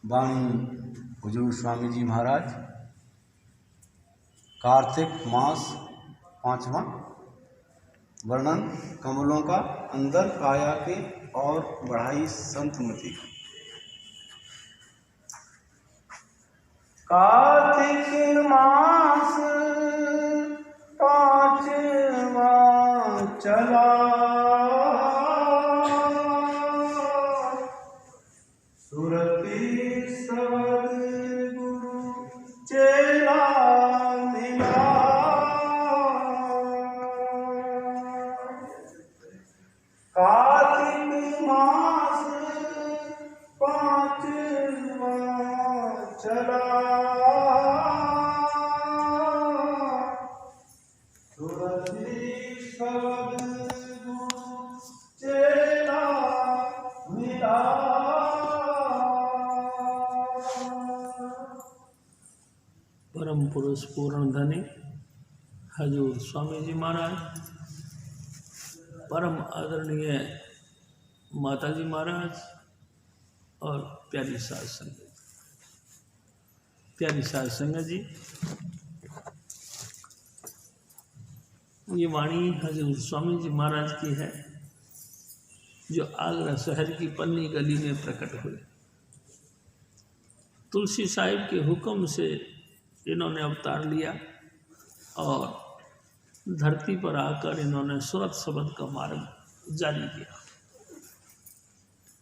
वाणी हुजूर स्वामी जी महाराज। कार्तिक मास 5वां। वर्णन कमलों का अंदर काया के और बढ़ाई संतमति। कार्तिक मास 5वां चला, सुरति सबद गुरु चेला मिला। कार्तिक मास 5वां चला, सुरति सबद गुरु चेला मिला। परम पुरुष पूर्ण धनी हजूर स्वामी जी महाराज, परम आदरणीय माता जी महाराज और प्यारी साध संगत। प्यारी साध संगत जी, ये वाणी हजूर स्वामी जी महाराज की है जो आगरा शहर की पन्नी गली में प्रकट हुए। तुलसी साहिब के हुक्म से इन्होंने अवतार लिया और धरती पर आकर इन्होंने सुरत शब्द का मार्ग जारी किया।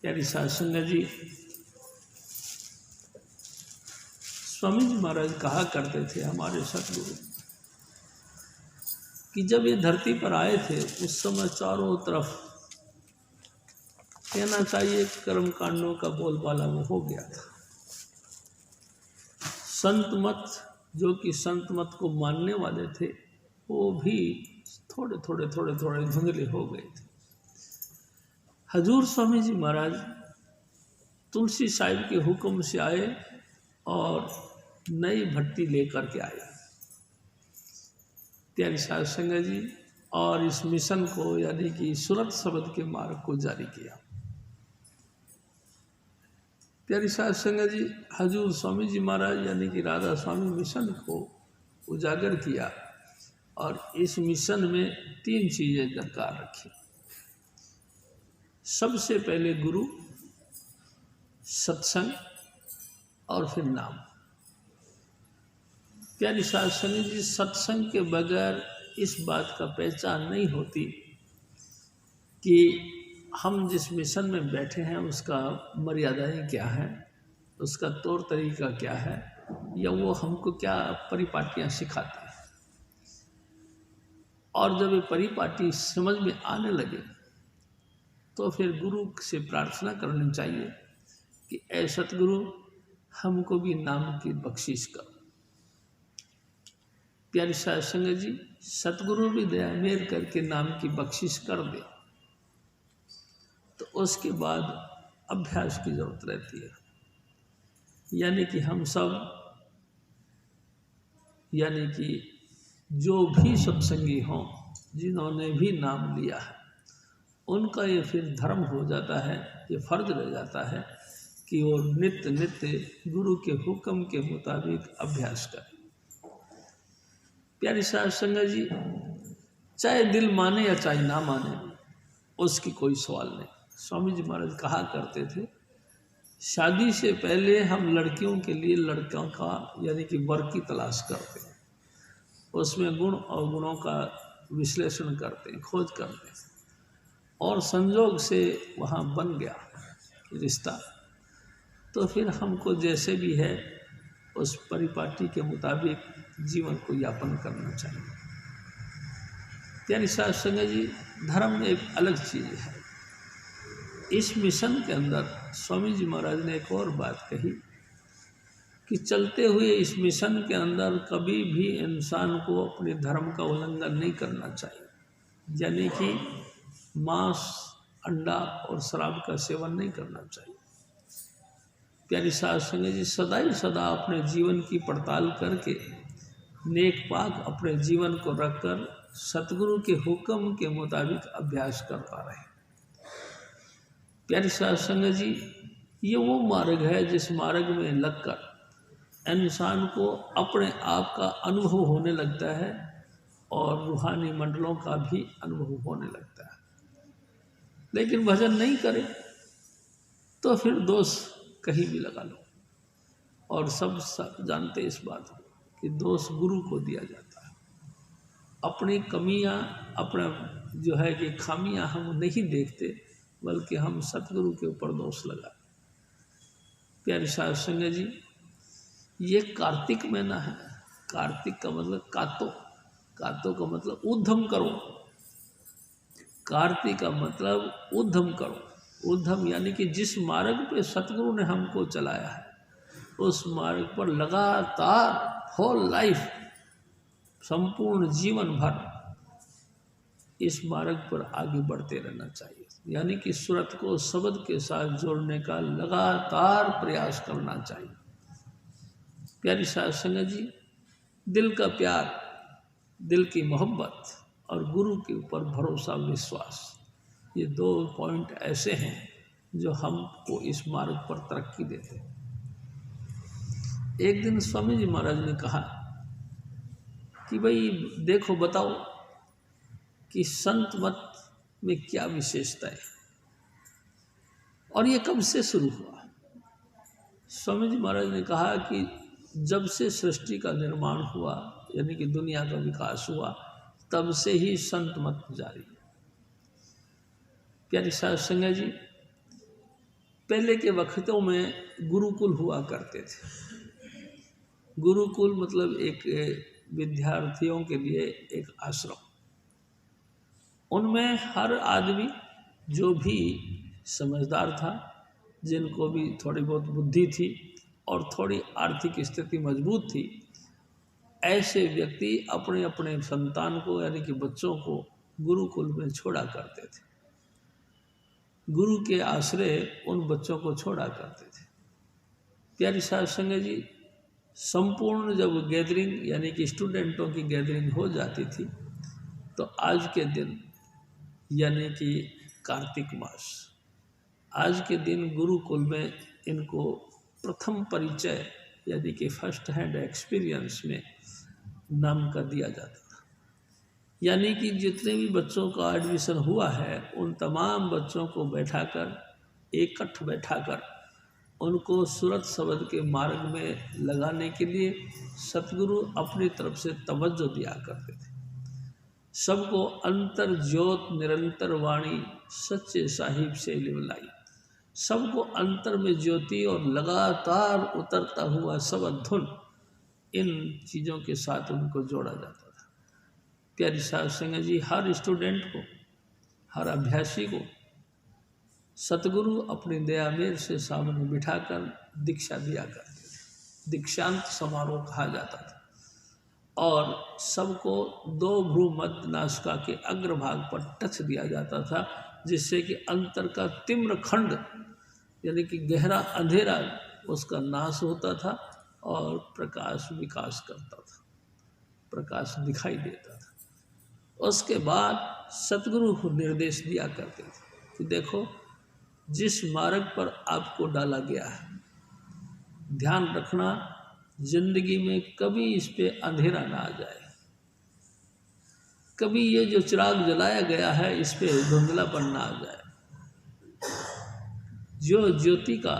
प्यारी साध संगत जी, स्वामी जी महाराज कहा करते थे हमारे सतगुरु कि जब ये धरती पर आए थे उस समय चारों तरफ कहना चाहिए कर्म कांडों का बोलबाला वो हो गया था। संत मत, जो कि संत मत को मानने वाले थे, वो भी थोड़े धुंधले हो गए थे। हजूर स्वामी जी महाराज तुलसी साहिब के हुक्म से आए और नई भट्टी लेकर के आए। प्यारी साध संगत जी, और इस मिशन को यानी कि सुरत शब्द के मार्ग को जारी किया। प्यारी साध संगत जी, हजूर स्वामी जी महाराज यानी कि राधा स्वामी मिशन को उजागर किया और इस मिशन में 3 चीज़ें दरकार रखी। सबसे पहले गुरु, सत्संग और फिर नाम। प्यारी साध संगत जी, सत्संग के बगैर इस बात का पहचान नहीं होती कि हम जिस मिशन में बैठे हैं उसका मर्यादाएं क्या हैं, उसका तौर तरीका क्या है, या वो हमको क्या परिपाटियाँ सिखाते हैं। और जब ये परिपाटी समझ में आने लगे तो फिर गुरु से प्रार्थना करनी चाहिए कि ऐ सतगुरु हमको भी नाम की बख्शिश कर। प्यारी साध संगत जी, सतगुरु भी दया मेर करके नाम की बख्शिश कर दे तो उसके बाद अभ्यास की जरूरत रहती है। यानी कि हम सब, यानी कि जो भी सत्संगी हों, जिन्होंने भी नाम लिया है, उनका ये फिर धर्म हो जाता है, ये फर्ज रह जाता है कि वो नित्य नित्य गुरु के हुक्म के मुताबिक अभ्यास करें। प्यारी साध संगत जी, चाहे दिल माने या चाहे ना माने, उसकी कोई सवाल नहीं। स्वामी जी महाराज कहा करते थे, शादी से पहले हम लड़कियों के लिए लड़कों का यानी कि वर की तलाश करते हैं, उसमें गुण और गुणों का विश्लेषण करते हैं, खोज करते हैं, और संजोग से वहाँ बन गया रिश्ता, तो फिर हमको जैसे भी है उस परिपाटी के मुताबिक जीवन को यापन करना चाहिए। प्यारी साध संगत जी, धर्म एक अलग चीज़ है। इस मिशन के अंदर स्वामी जी महाराज ने एक और बात कही कि चलते हुए इस मिशन के अंदर कभी भी इंसान को अपने धर्म का उल्लंघन नहीं करना चाहिए। यानी कि मांस, अंडा और शराब का सेवन नहीं करना चाहिए। प्यारी साध संगत जी, सदा ही सदा अपने जीवन की पड़ताल करके नेक पाक अपने जीवन को रखकर सतगुरु के हुक्म के मुताबिक अभ्यास करता रहे। प्यारी साध संगत जी, ये वो मार्ग है जिस मार्ग में लगकर इंसान को अपने आप का अनुभव होने लगता है और रूहानी मंडलों का भी अनुभव होने लगता है। लेकिन भजन नहीं करे तो फिर दोष कहीं भी लगा लो, और सब जानते इस बात को कि दोष गुरु को दिया जाता है। अपनी कमियां, अपना जो है कि खामियां हम नहीं देखते, बल्कि हम सतगुरु के ऊपर दोष लगाते। प्यारे साध संगत जी, ये कार्तिक महीना है। कार्तिक का मतलब कातो, कातो का मतलब उद्यम करो। कार्तिक का मतलब उद्यम करो। उद्यम यानी कि जिस मार्ग पे सतगुरु ने हमको चलाया है उस मार्ग पर लगातार होल लाइफ, संपूर्ण जीवन भर इस मार्ग पर आगे बढ़ते रहना चाहिए। यानी कि सूरत को शब्द के साथ जोड़ने का लगातार प्रयास करना चाहिए। प्यारी साध संगत जी, दिल का प्यार, दिल की मोहब्बत और गुरु के ऊपर भरोसा, विश्वास, ये 2 पॉइंट ऐसे हैं जो हमको इस मार्ग पर तरक्की देते हैं। एक दिन स्वामी जी महाराज ने कहा कि भाई देखो, बताओ कि संत मत में क्या विशेषता है और ये कब से शुरू हुआ। स्वामी जी महाराज ने कहा कि जब से सृष्टि का निर्माण हुआ, यानी कि दुनिया का विकास हुआ, तब से ही संत मत जारी है। प्यारी साध संगत जी, पहले के वक्तों में गुरुकुल हुआ करते थे। गुरुकुल मतलब एक विद्यार्थियों के लिए एक आश्रम। उनमें हर आदमी जो भी समझदार था, जिनको भी थोड़ी बहुत बुद्धि थी और थोड़ी आर्थिक स्थिति मजबूत थी, ऐसे व्यक्ति अपने अपने संतान को यानी कि बच्चों को गुरुकुल में छोड़ा करते थे। गुरु के आश्रय उन बच्चों को छोड़ा करते थे। प्यारी साध संगत जी, संपूर्ण जब गैदरिंग यानी कि स्टूडेंटों की गैदरिंग हो जाती थी तो आज के दिन यानी कि कार्तिक मास, आज के दिन गुरुकुल में इनको प्रथम परिचय यानी कि फर्स्ट हैंड एक्सपीरियंस में नाम का दिया जाता था। यानी कि जितने भी बच्चों का एडमिशन हुआ है उन तमाम बच्चों को बैठाकर, एकठ बैठाकर उनको सूरत शब्द के मार्ग में लगाने के लिए सतगुरु अपनी तरफ से तवज्जो दिया करते थे। सबको अंतर ज्योत निरंतर वाणी सच्चे साहिब से लिवलाई, सबको अंतर में ज्योति और लगातार उतरता हुआ शब्द धुन, इन चीज़ों के साथ उनको जोड़ा जाता था। प्यारी साध संगत जी, हर स्टूडेंट को, हर अभ्यासी को सतगुरु अपनी दया मेर से सामने बिठाकर दीक्षा दिया करते थे। दीक्षांत समारोह कहा जाता था और सबको 2 भ्रू मध्य नासिका के अग्रभाग पर टच दिया जाता था, जिससे कि अंतर का तिम्र खंड यानी कि गहरा अंधेरा उसका नाश होता था और प्रकाश विकास करता था, प्रकाश दिखाई देता था। उसके बाद सतगुरु निर्देश दिया करते थे कि देखो, जिस मार्ग पर आपको डाला गया है, ध्यान रखना जिंदगी में कभी इस पे अंधेरा ना आ जाए, कभी ये जो चिराग जलाया गया है इस पे धुंधलापन ना आ जाए। जो ज्योति का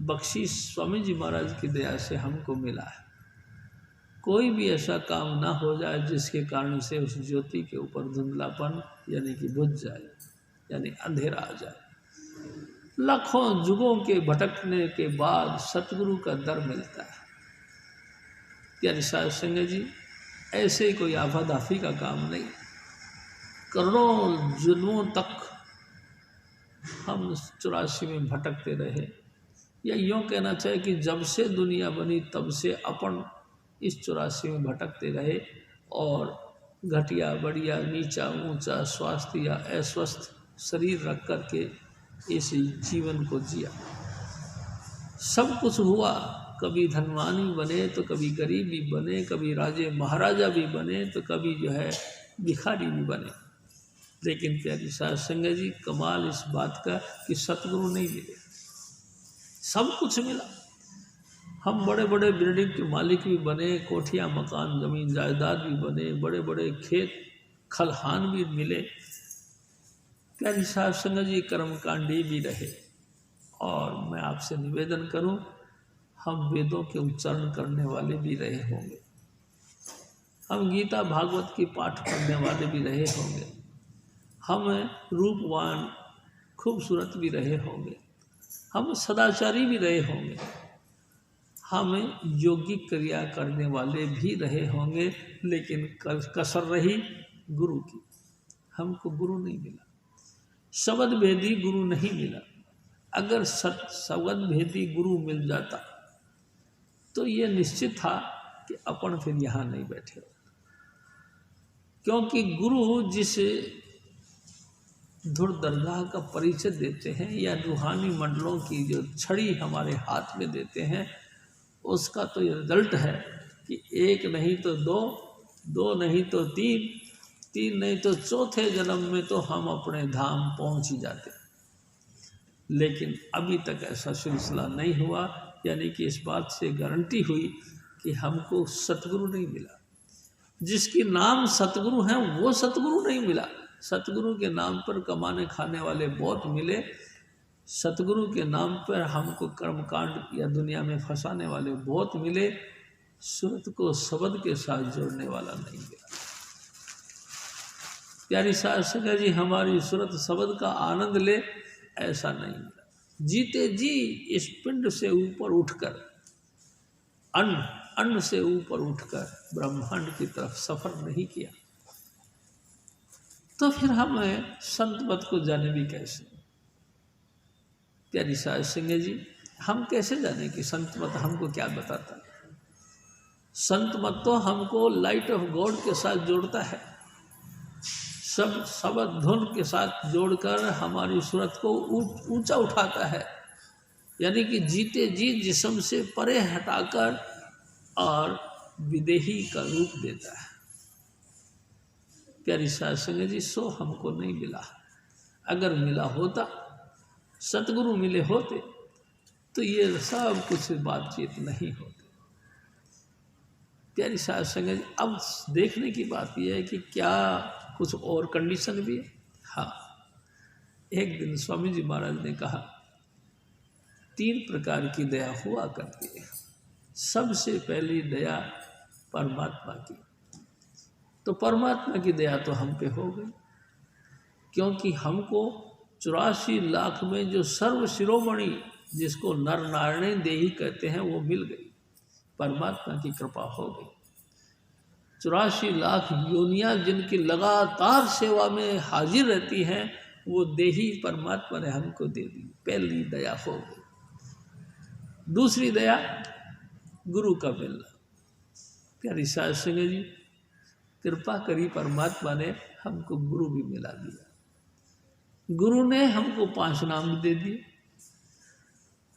बख्शीश स्वामी जी महाराज की दया से हमको मिला है, कोई भी ऐसा काम ना हो जाए जिसके कारण से उस ज्योति के ऊपर धुंधलापन यानी कि बुझ जाए, यानी अंधेरा आ जाए। लाखों जुगों के भटकने के बाद सतगुरु का दर मिलता है। प्यारे साध संगत जी, ऐसे कोई आफादाफी का काम नहीं। करोड़ों जन्मों तक हम 84 में भटकते रहे, या यूँ कहना चाहिए कि जब से दुनिया बनी तब से अपन इस 84 में भटकते रहे और घटिया बढ़िया, नीचा ऊंचा, स्वास्थ्य या अस्वस्थ शरीर रख कर के इस जीवन को जिया। सब कुछ हुआ, कभी धनवानी बने तो कभी गरीब भी बने, कभी राजे महाराजा भी बने तो कभी जो है भिखारी भी बने। लेकिन प्यारी साध संगत जी, कमाल इस बात का कि सतगुरु नहीं मिले। सब कुछ मिला। हम बड़े बड़े बिल्डिंग के मालिक भी बने, कोठियाँ मकान ज़मीन जायदाद भी बने, बड़े बड़े खेत खलिहान भी मिले। प्यारी साहब संगत जी कर्मकांडी भी रहे। और मैं आपसे निवेदन करूं, हम वेदों के उच्चारण करने वाले भी रहे होंगे, हम गीता भागवत की पाठ पढ़ने वाले भी रहे होंगे, हम रूपवान खूबसूरत भी रहे होंगे, हम सदाचारी भी रहे होंगे, हम योगिक क्रिया करने वाले भी रहे होंगे, लेकिन कसर रही गुरु की। हमको गुरु नहीं मिला, शब्द भेदी गुरु नहीं मिला। अगर शब्द भेदी गुरु मिल जाता तो ये निश्चित था कि अपन फिर यहाँ नहीं बैठे हो, क्योंकि गुरु जिस धुर दरगाह का परिचय देते हैं या रूहानी मंडलों की जो छड़ी हमारे हाथ में देते हैं, उसका तो ये रिजल्ट है कि एक नहीं तो दो, दो नहीं तो तीन, तीन नहीं तो चौथे जन्म में तो हम अपने धाम पहुंच ही जाते। लेकिन अभी तक ऐसा सिलसिला नहीं हुआ, यानी कि इस बात से गारंटी हुई कि हमको सतगुरु नहीं मिला। जिसकी नाम सतगुरु हैं वो सतगुरु नहीं मिला। सतगुरु के नाम पर कमाने खाने वाले बहुत मिले, सतगुरु के नाम पर हमको कर्मकांड या दुनिया में फंसाने वाले बहुत मिले, सूरत को शब्द के साथ जोड़ने वाला नहीं मिला। प्यारी साहब संगत जी हमारी सूरत शब्द का आनंद ले, ऐसा नहीं मिला। जीते जी इस पिंड से ऊपर उठकर अन्न से ऊपर उठकर ब्रह्मांड की तरफ सफर नहीं किया, तो फिर हम संत मत को जाने भी कैसे। प्यारी साहब संगत जी हम कैसे जाने कि संत मत हमको क्या बताता। संत मत तो हमको लाइट ऑफ गॉड के साथ जोड़ता है, सब शब्द धुन के साथ जोड़कर हमारी सूरत को ऊंचा उठाता है, यानी कि जीते जी जिस्म से परे हटाकर और विदेही का रूप देता है। प्यारी साध संगत जी सो हमको नहीं मिला। अगर मिला होता, सतगुरु मिले होते, तो ये सब कुछ बातचीत नहीं होती। प्यारी साध संगत जी अब देखने की बात यह है कि क्या कुछ और कंडीशन भी है। हाँ, एक दिन स्वामी जी महाराज ने कहा 3 प्रकार की दया हुआ करती है। सबसे पहली दया परमात्मा की। तो परमात्मा की दया तो हम पे हो गई, क्योंकि हमको 84 लाख में जो सर्व शिरोमणि जिसको नर नारायण देही कहते हैं वो मिल गई, परमात्मा की कृपा हो गई। 84 लाख योनियाँ जिनकी लगातार सेवा में हाजिर रहती हैं, वो देही परमात्मा ने हमको दे दी, पहली दया हो गई। दूसरी दया गुरु का मिलना। प्यारी साध संगत जी कृपा करी, परमात्मा ने हमको गुरु भी मिला दिया। गुरु ने हमको 5 नाम दे दिए,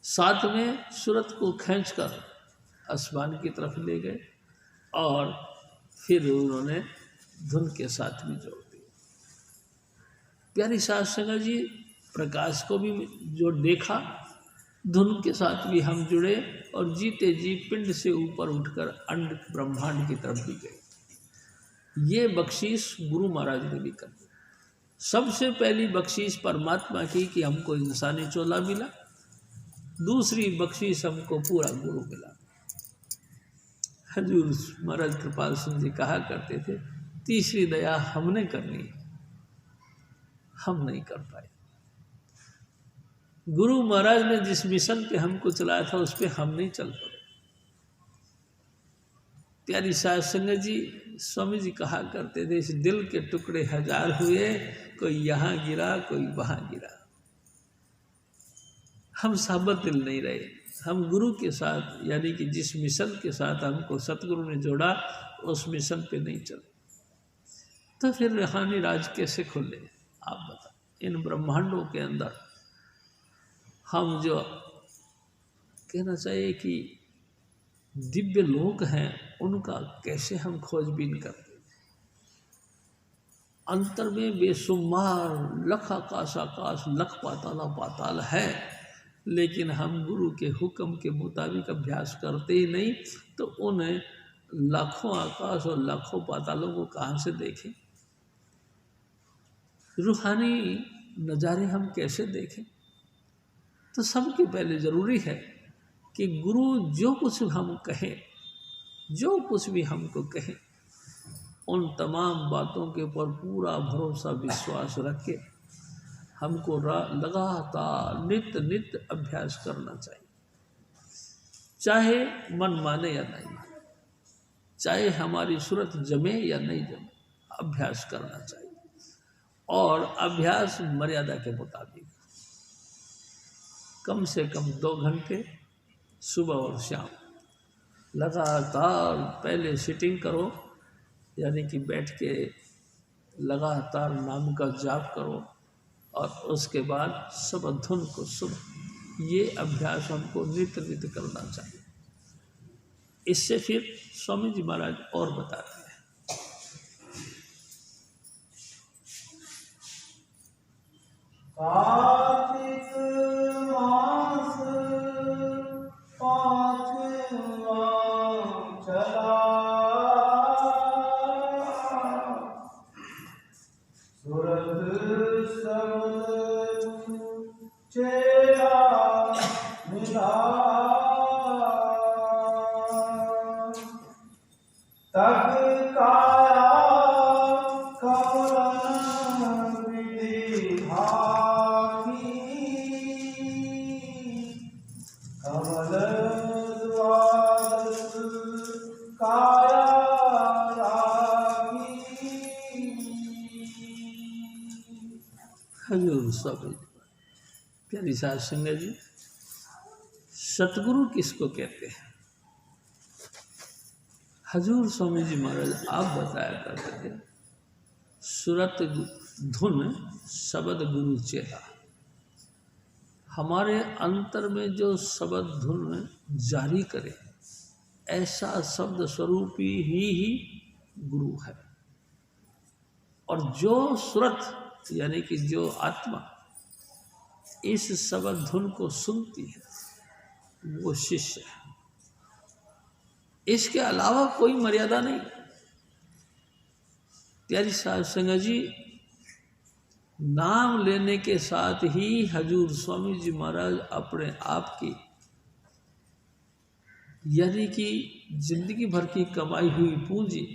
साथ में सूरत को खींचकर आसमान की तरफ ले गए और फिर उन्होंने धुन के साथ भी जोड़ दिया। प्यारी साध संगत जी प्रकाश को भी जो देखा, धुन के साथ भी हम जुड़े और जीते जी पिंड से ऊपर उठकर अंड ब्रह्मांड की तरफ भी गए। ये बख्शीश गुरु महाराज ने भी कर दी। सबसे पहली बख्शीश परमात्मा की कि हमको इंसानी चोला मिला, दूसरी बख्शीश हमको पूरा गुरु मिला। हजूर महाराज कृपाल सिंह जी कहा करते थे, तीसरी दया हमने करनी है, हम नहीं कर पाए। गुरु महाराज ने जिस मिशन पे हमको चलाया था उस पे हम नहीं चल पाए। प्यारी साध संगत जी स्वामी जी कहा करते थे, इस दिल के टुकड़े 1000 हुए, कोई यहाँ गिरा कोई वहाँ गिरा। हम साबत दिल नहीं रहे, हम गुरु के साथ यानी कि जिस मिशन के साथ हमको सतगुरु ने जोड़ा उस मिशन पे नहीं चले, तो फिर रूहानी राज कैसे खुले आप बताओ। इन ब्रह्मांडों के अंदर हम जो कहना चाहिए कि दिव्य लोक हैं, उनका कैसे हम खोजबीन करते। अंतर में बेशुमार लख आकाश आकाश, लख पाताल पाताल है, लेकिन हम गुरु के हुक्म के मुताबिक अभ्यास करते ही नहीं, तो उन्हें लाखों आकाश और लाखों पातालों को कहाँ से देखें? रूहानी नज़ारे हम कैसे देखें? तो सबके पहले ज़रूरी है कि गुरु जो कुछ हम कहें, जो कुछ भी हमको कहें, उन तमाम बातों के ऊपर पूरा भरोसा विश्वास रख के हमको लगातार नित्य नित्य अभ्यास करना चाहिए। चाहे मन माने या नहीं माने, चाहे हमारी सूरत जमे या नहीं जमे, अभ्यास करना चाहिए। और अभ्यास मर्यादा के मुताबिक कम से कम 2 घंटे सुबह और शाम लगातार पहले सिटिंग करो, यानी कि बैठ के लगातार नाम का जाप करो, और उसके बाद सब धुन को सुनो। ये अभ्यास हमको नित्य नित्य करना चाहिए। इससे फिर स्वामी जी महाराज और बताते हैं, कार्तिक मास पाँचवा चला, सूरत शब्द चेला मिला, तब काया कमलन विधि भागी, कमल द्वादश काया रागी। हजूर स्वामी जी। प्यारी साध संगत जी, सतगुरु किसको कहते हैं? हजूर स्वामी जी महाराज आप बताया करते थे, सुरत धुन शब्द गुरु चेला। हमारे अंतर में जो शब्द धुन जारी करे, ऐसा शब्द स्वरूपी ही गुरु है। और जो सुरत यानी कि जो आत्मा इस शब्द धुन को सुनती है, वो शिष्य है। इसके अलावा कोई मर्यादा नहीं। प्यारी साध संगत जी, नाम लेने के साथ ही हजूर स्वामी जी महाराज अपने आप की यानी कि जिंदगी भर की कमाई हुई पूंजी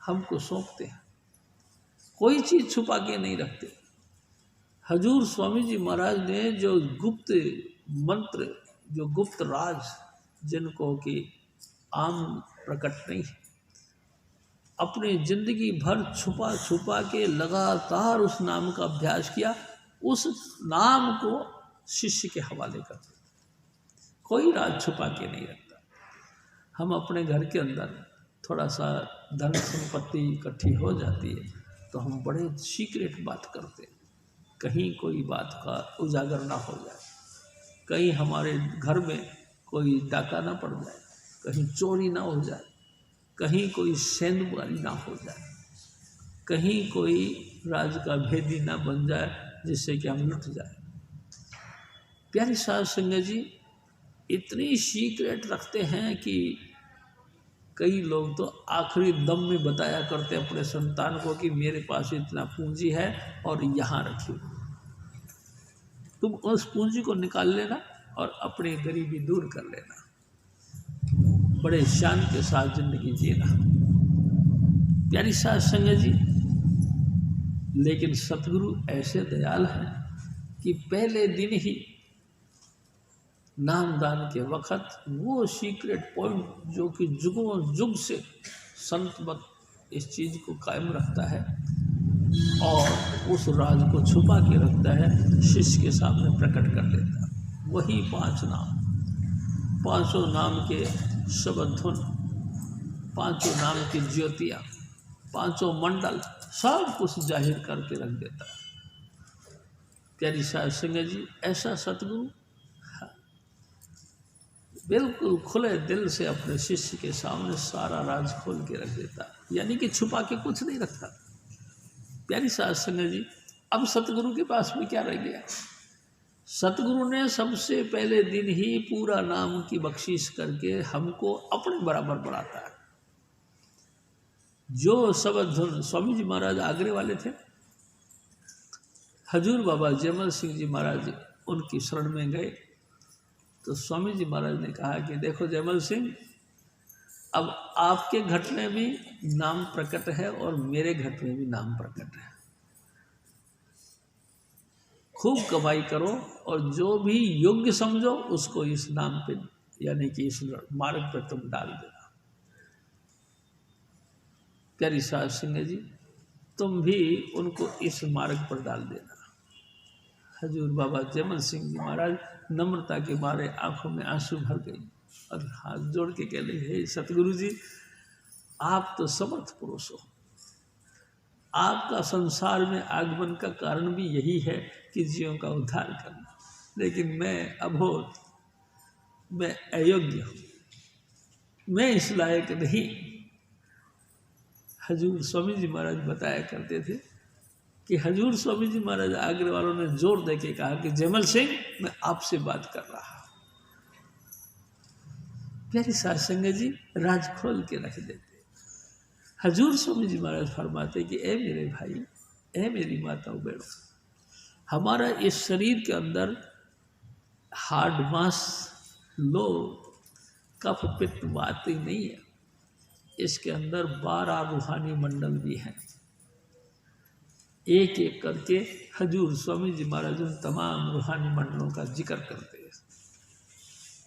हमको सौंपते हैं। कोई चीज़ छुपा के नहीं रखते। हजूर स्वामी जी महाराज ने जो गुप्त मंत्र, जो गुप्त राज, जिनको कि आम प्रकट नहीं है, अपनी जिंदगी भर छुपा छुपा के लगातार उस नाम का अभ्यास किया। उस नाम को शिष्य के हवाले कर देते। कोई राज छुपा के नहीं रखता। हम अपने घर के अंदर थोड़ा सा धन संपत्ति इकट्ठी हो जाती है तो हम बड़े सीक्रेट बात करते हैं, कहीं कोई बात का उजागर ना हो जाए, कहीं हमारे घर में कोई डाका ना पड़ जाए, कहीं चोरी ना हो जाए, कहीं कोई सेंधमारी ना हो जाए, कहीं कोई राज का भेदी ना बन जाए जिससे कि हम लुट जाए। प्यारी साध संगत जी, इतनी सीक्रेट रखते हैं कि कई लोग तो आखिरी दम में बताया करते अपने संतान को कि मेरे पास इतना पूंजी है और यहाँ रखियो, तुम उस पूंजी को निकाल लेना और अपनी गरीबी दूर कर लेना, बड़े शान के साथ जिंदगी जीना। प्यारी साध संगत जी, लेकिन सतगुरु ऐसे दयाल हैं कि पहले दिन ही नामदान के वक़्त वो सीक्रेट पॉइंट जो कि जुगों जुग से संत मत इस चीज़ को कायम रखता है और उस राज को छुपा के रखता है, शिष्य के सामने प्रकट कर देता है। वही 5 नाम, 500 नाम के शब्द धुन, 500 नाम की ज्योतियाँ, 500 मंडल, सब कुछ जाहिर करके रख देता है। प्यारी साध संगत जी, ऐसा सतगुरु बिल्कुल खुले दिल से अपने शिष्य के सामने सारा राज खोल के रख देता, यानी कि छुपा के कुछ नहीं रखता। प्यारी साध संगत जी, अब सतगुरु के पास में क्या रह गया? सतगुरु ने सबसे पहले दिन ही पूरा नाम की बख्शिश करके हमको अपने बराबर बढ़ाता है। जो शब्द धुन स्वामी जी महाराज आगरे वाले थे, हजूर बाबा जयमल सिंह जी महाराज उनकी शरण में गए तो स्वामी जी महाराज ने कहा कि देखो जयमल सिंह, अब आपके घट में भी नाम प्रकट है और मेरे घट में भी नाम प्रकट है। खूब कमाई करो और जो भी योग्य समझो उसको इस नाम पे यानी कि इस मार्ग पर तुम डाल देना। प्यारी साहब सिंह जी, तुम भी उनको इस मार्ग पर डाल देना। हजूर बाबा जयमल सिंह जी महाराज नम्रता के मारे आंखों में आंसू भर गई और हाथ जोड़ के कह रहे, हे सतगुरु जी, आप तो समर्थ पुरुष हो, आपका संसार में आगमन का कारण भी यही है कि जीवों का उद्धार करना, लेकिन मैं अबोध, मैं अयोग्य हूँ, मैं इस लायक नहीं। हजूर स्वामी जी महाराज बताया करते थे कि हजूर स्वामी जी महाराज आगरे वालों ने जोर दे के कहा कि जयमल सिंह, मैं आपसे बात कर रहा हूँ। प्यारी साध संगत जी राज खोल के रख देते। हजूर स्वामी जी महाराज फरमाते कि ए मेरे भाई, ए मेरी माताओं बहनों, हमारा इस शरीर के अंदर हार्ड मांस, लो, कफ, पित्त, वाती नहीं है। इसके अंदर 12 रूहानी मंडल भी हैं। एक एक करके हजूर स्वामी जी महाराज उन तमाम रूहानी मंडलों का जिक्र करते हैं।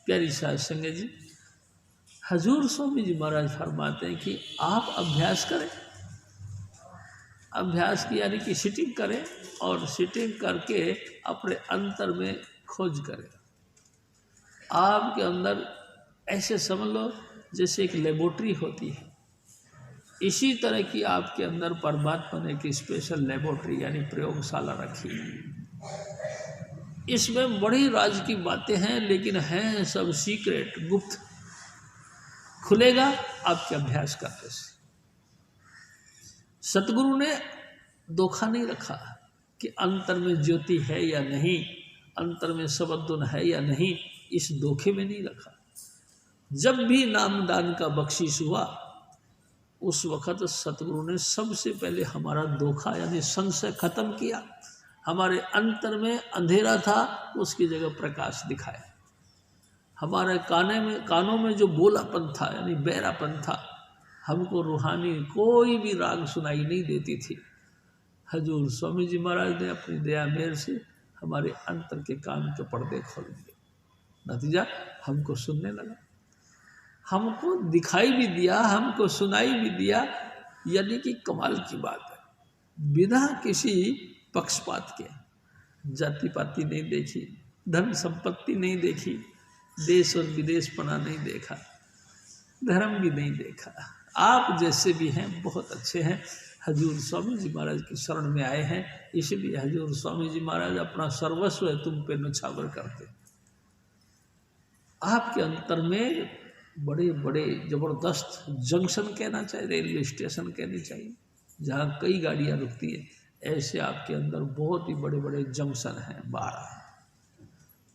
प्यारी साध संगत जी, हजूर स्वामी जी महाराज फरमाते हैं कि आप अभ्यास करें, अभ्यास की यानी कि सिटिंग करें और सिटिंग करके अपने अंतर में खोज करें। आपके अंदर ऐसे समझ लो जैसे एक लेबोरेटरी होती है, इसी तरह की आपके अंदर परमात्मा ने एक स्पेशल लेबोरेटरी यानी प्रयोगशाला रखी है। इसमें बड़ी राज की बातें हैं, लेकिन हैं सब सीक्रेट, गुप्त। खुलेगा आपके अभ्यास करने से। सतगुरु ने धोखा नहीं रखा कि अंतर में ज्योति है या नहीं, अंतर में सबदुन है या नहीं, इस धोखे में नहीं रखा। जब भी नामदान का बख्शीश हुआ उस वक़्त सतगुरु ने सबसे पहले हमारा धोखा यानी संशय खत्म किया। हमारे अंतर में अंधेरा था, उसकी जगह प्रकाश दिखाया। हमारे कानों में जो बोलापन था यानी बहरापन था, हमको रूहानी कोई भी राग सुनाई नहीं देती थी। हजूर स्वामी जी महाराज ने अपनी दया मेहर से हमारे अंतर के कान के पर्दे खोल दिए। नतीजा हमको सुनने लगा, हमको दिखाई भी दिया, हमको सुनाई भी दिया। यानी कि कमाल की बात है, बिना किसी पक्षपात के, जाति पाति नहीं देखी, धन संपत्ति नहीं देखी, देश और विदेश पना नहीं देखा, धर्म भी नहीं देखा। आप जैसे भी हैं बहुत अच्छे हैं, हजूर स्वामी जी महाराज की शरण में आए हैं, इसलिए हजूर स्वामी जी महाराज अपना सर्वस्व तुम पे न्यौछावर करते। आपके अंतर में बड़े बड़े ज़बरदस्त जंक्शन कहना चाहिए, रेलवे स्टेशन कहनी चाहिए, जहाँ कई गाड़ियाँ रुकती हैं, ऐसे आपके अंदर बहुत ही बड़े बड़े जंक्शन हैं। 12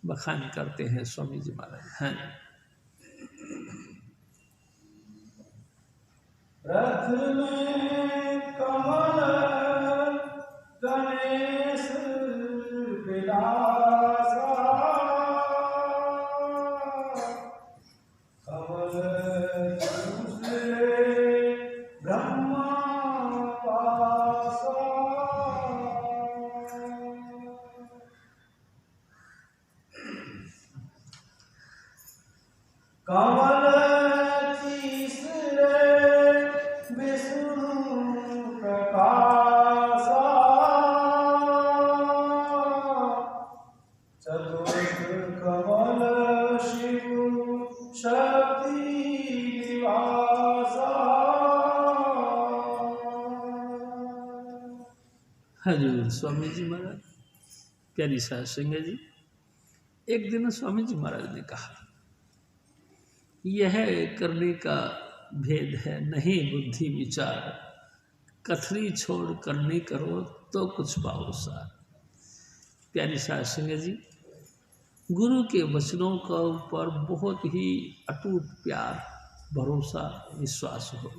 बखान करते हैं स्वामी जी महाराज हैं। रथ में कमल गणेश विलासा, कमल दूसरे ब्रह्मा पासा। कमल तीसरे विष्णु प्रकाशा, चतुर्थ कमल शिव शक्ति निवासा। हजूर स्वामी जी महाराज, प्यारी साध संगत जी, एक दिन स्वामी जी महाराज ने कहा, यह करने का भेद है नहीं बुद्धि विचार, कथनी छोड़ करनी करो तो कुछ पाओ सार। प्यारी साध संगत जी, गुरु के वचनों का ऊपर बहुत ही अटूट प्यार, भरोसा, विश्वास हो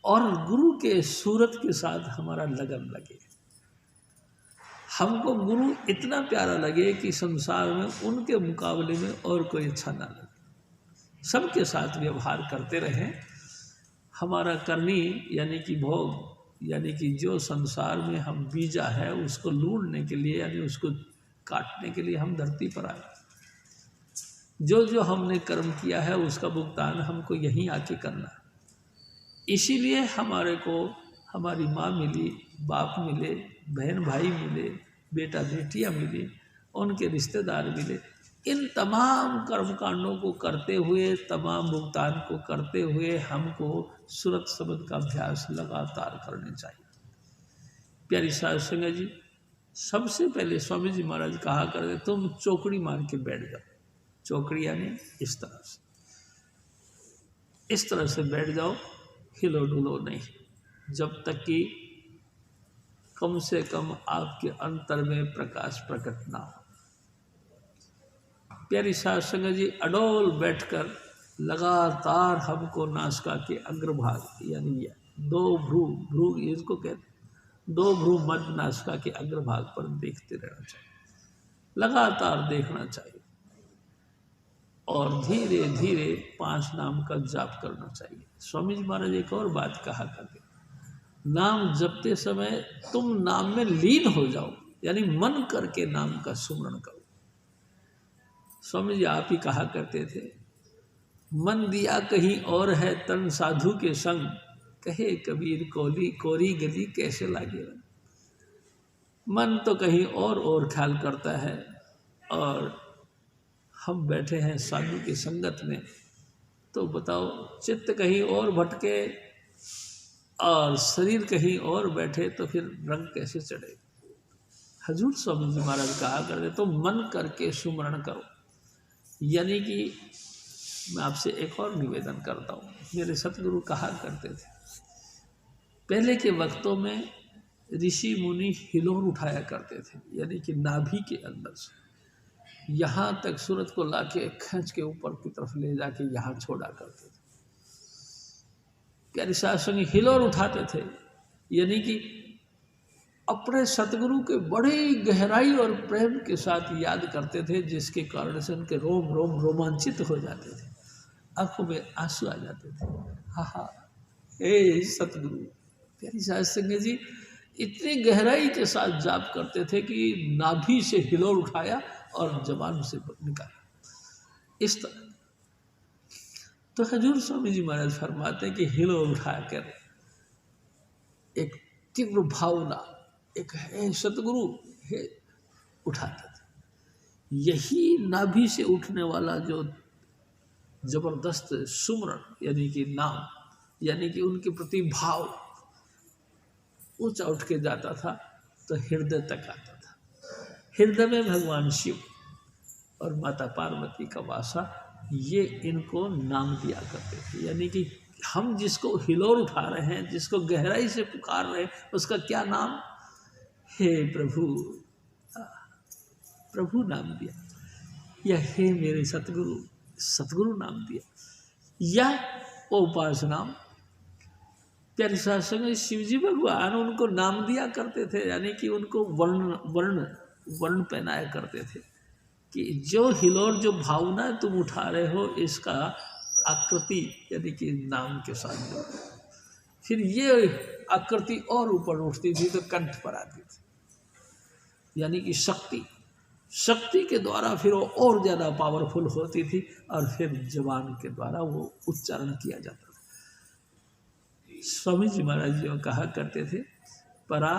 और गुरु के सूरत के साथ हमारा लगन लगे। हमको गुरु इतना प्यारा लगे कि संसार में उनके मुकाबले में और कोई अच्छा ना लगे। सबके साथ व्यवहार करते रहें। हमारा करनी यानी कि भोग यानी कि जो संसार में हम बीजा है उसको लूटने के लिए यानी उसको काटने के लिए हम धरती पर आए। जो जो हमने कर्म किया है उसका भुगतान हमको यहीं आके करना। इसीलिए हमारे को हमारी माँ मिली, बाप मिले, बहन भाई मिले, बेटा बेटियाँ मिली, उनके रिश्तेदार मिले। इन तमाम कर्मकांडों को करते हुए, तमाम भुगतान को करते हुए हमको सुरत शब्द का अभ्यास लगातार करने चाहिए। प्यारी साध संगत जी, सबसे पहले स्वामी जी महाराज कहा करते तुम चौकड़ी मार के बैठ जाओ। चौकड़ी यानी इस तरह से बैठ जाओ, हिलो डुलो नहीं, जब तक कि कम से कम आपके अंतर में प्रकाश प्रकट ना हो। प्यारी साध संगत जी, अडोल बैठकर लगातार हमको नासिका के अग्रभाग यानी दो भ्रू इसको कहते, दो भ्रू मध्य नासिका के अग्रभाग पर देखते रहना चाहिए, लगातार देखना चाहिए और धीरे धीरे 5 नाम का जाप करना चाहिए। स्वामी जी महाराज एक और बात कहा करते, नाम जपते समय तुम नाम में लीन हो जाओ, यानी मन करके नाम का सुमरण करो। स्वामी जी आप ही कहा करते थे, मन दिया कहीं और है तन साधु के संग, कहे कबीर कोरी गली कैसे लागे। मन तो कहीं और ख्याल करता है और हम बैठे हैं साधु की संगत में, तो बताओ चित्त कहीं और भटके और शरीर कहीं और बैठे तो फिर रंग कैसे चढ़े। हजूर स्वामी जी महाराज कहा करते तो मन करके सुमरण करो। यानी कि मैं आपसे एक और निवेदन करता हूँ, मेरे सतगुरु कहा करते थे, पहले के वक्तों में ऋषि मुनि हिलोर उठाया करते थे, यानी कि नाभि के अंदर से यहाँ तक सूरत को लाके खींच के ऊपर की तरफ ले जाके यहाँ छोड़ा करते थे। प्यारी साध संग हिलोर उठाते थे, यानी कि अपने सतगुरु के बड़े गहराई और प्रेम के साथ याद करते थे, जिसके कारण से उनके रोम रोम रोमांचित हो जाते थे, आंखों में आंसू आ जाते थे। हा हे सतगुरु। प्यारी साध संगत जी इतनी गहराई के साथ जाप करते थे कि नाभि से हिलोर उठाया और जबान से निकाला, इस तरह। तो हजूर स्वामी जी महाराज फरमाते हैं कि हिलोर उठा कर एक तीव्र भावना, एक है सतगुरु है, उठाते थे। यही नाभि से उठने वाला जो जबरदस्त सुमरण यानी कि नाम, यानी कि उनके प्रति भाव ऊंचा उठ के जाता था तो हृदय तक आता था। हृदय में भगवान शिव और माता पार्वती का वासा, ये इनको नाम दिया करते थे। यानी कि हम जिसको हिलोर उठा रहे हैं, जिसको गहराई से पुकार रहे हैं, उसका क्या नाम? हे प्रभु, प्रभु नाम दिया, या हे मेरे सतगुरु, सतगुरु नाम दिया, या वो उपासना। प्यारे साध संगत शिवजी भगवान उनको नाम दिया करते थे, यानी कि उनको वर्ण पहनाया करते थे कि जो हिलोर, जो भावना तुम उठा रहे हो, इसका आकृति यानी कि नाम के साथ जो, फिर ये आकृति और ऊपर उठती थी तो कंठ पर आती थी, यानी कि शक्ति के द्वारा फिर वो और ज़्यादा पावरफुल होती थी और फिर जबान के द्वारा वो उच्चारण किया जाता था। स्वामी जी महाराज जी कहा करते थे, परा,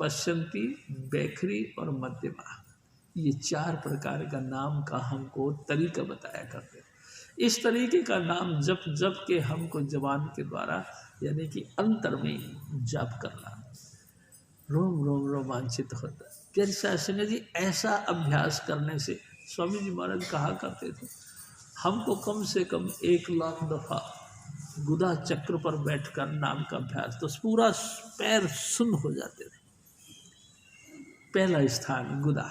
पश्चंती, बैखरी और मध्यमा, ये 4 प्रकार का नाम का हमको तरीका बताया करते थे। इस तरीके का नाम जप के हमको जबान के द्वारा यानी कि अंतर में जप करना, रोम रोम रोमांचित होता है। प्यारी साध संगत जी ऐसा अभ्यास करने से स्वामी जी महाराज कहा करते थे, हमको कम से कम 1 लाख दफ़ा गुदा चक्र पर बैठकर नाम का अभ्यास, तो पूरा पैर सुन्न हो जाते थे। पहला स्थान गुदा,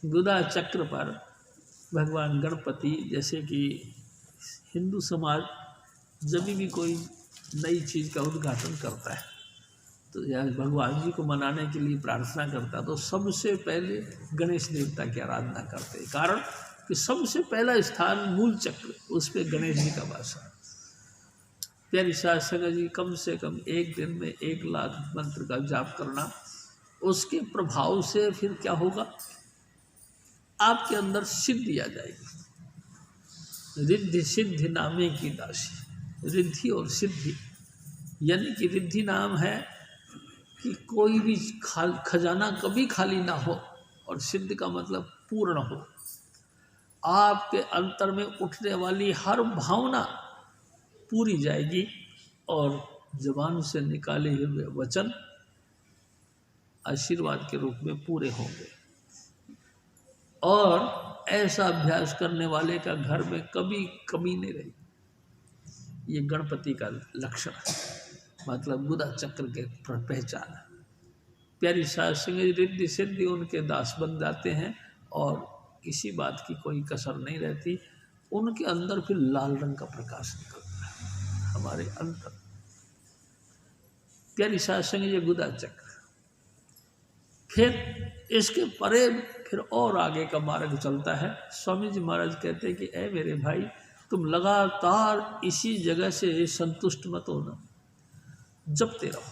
गुदा चक्र पर भगवान गणपति, जैसे कि हिंदू समाज जब भी कोई नई चीज़ का उद्घाटन करता है तो या भगवान जी को मनाने के लिए प्रार्थना करता है तो सबसे पहले गणेश देवता की आराधना करते हैं। कारण कि सबसे पहला स्थान मूल चक्र, उस पर गणेश जी का वास है। प्यारी साध संगत जी, कम से कम एक दिन में 1 लाख मंत्र का जाप करना, उसके प्रभाव से फिर क्या होगा, आपके अंदर सिद्धि आ जाएगी। रिद्धि सिद्धि नामे की दासी। रिद्धि और सिद्धि, यानी कि रिद्धि नाम है कि कोई भी खजाना कभी खाली ना हो, और सिद्ध का मतलब पूर्ण हो। आपके अंतर में उठने वाली हर भावना पूरी जाएगी और जबान से निकाले हुए वचन आशीर्वाद के रूप में पूरे होंगे। और ऐसा अभ्यास करने वाले का घर में कभी कमी नहीं रहेगी। ये गणपति का लक्षण है, मतलब गुदा चक्र के पहचान है। प्यारी साध संगत, रिद्धि सिद्धि उनके दास बन जाते हैं और किसी बात की कोई कसर नहीं रहती। उनके अंदर फिर लाल रंग का प्रकाश निकलता है हमारे अंदर। प्यारी साध संगत, ये गुदा चक्र। फिर इसके परे फिर और आगे का मार्ग चलता है। स्वामी जी महाराज कहते हैं कि ऐ मेरे भाई, तुम लगातार इसी जगह से संतुष्ट मत होना, जपते रहो।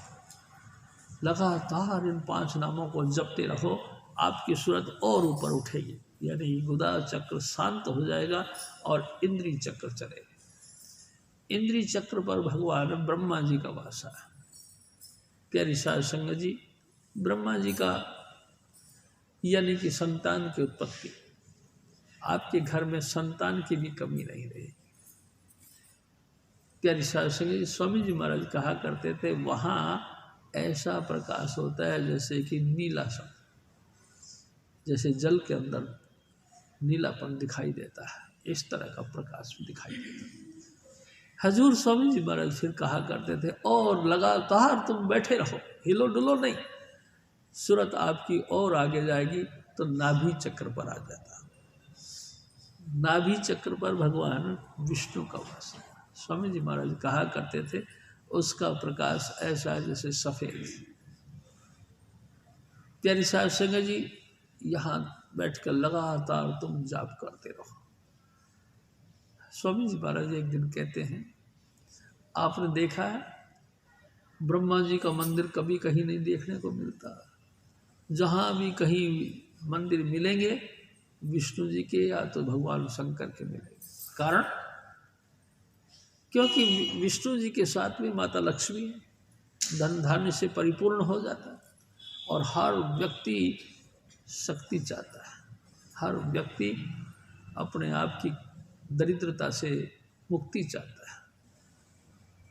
लगातार इन 5 नामों को जपते रहो, आपकी सूरत और ऊपर उठेगी, यानी गुदा चक्र शांत हो जाएगा और इंद्रिय चक्र चलेगा। इंद्रिय चक्र पर भगवान ब्रह्मा जी का वास है। प्यारी साध संगत जी, ब्रह्मा जी का यानी कि संतान की उत्पत्ति, आपके घर में संतान की भी कमी नहीं रहेगी। प्यारी साध संगत जी, स्वामी जी महाराज कहा करते थे, वहाँ ऐसा प्रकाश होता है जैसे कि नीला सा, जैसे जल के अंदर नीलापन दिखाई देता है, इस तरह का प्रकाश दिखाई देता है। हजूर स्वामी जी महाराज फिर कहा करते थे, और लगातार तुम बैठे रहो, हिलो डुलो नहीं। सूरत आपकी और आगे जाएगी तो नाभि चक्र पर आ जाता है। नाभि चक्र पर भगवान विष्णु का वास है। स्वामी जी महाराज कहा करते थे, उसका प्रकाश ऐसा है जैसे सफ़ेद। प्यारी साध संगत जी, यहाँ बैठकर लगातार तुम जाप करते रहो। स्वामी जी महाराज एक दिन कहते हैं, आपने देखा है ब्रह्मा जी का मंदिर कभी कहीं नहीं देखने को मिलता। जहाँ भी कहीं मंदिर मिलेंगे विष्णु जी के या तो भगवान शंकर के मिलेंगे। कारण क्योंकि विष्णु जी के साथ में माता लक्ष्मी है, धन धान्य से परिपूर्ण हो जाता है। और हर व्यक्ति शक्ति चाहता है, हर व्यक्ति अपने आप की दरिद्रता से मुक्ति चाहता है,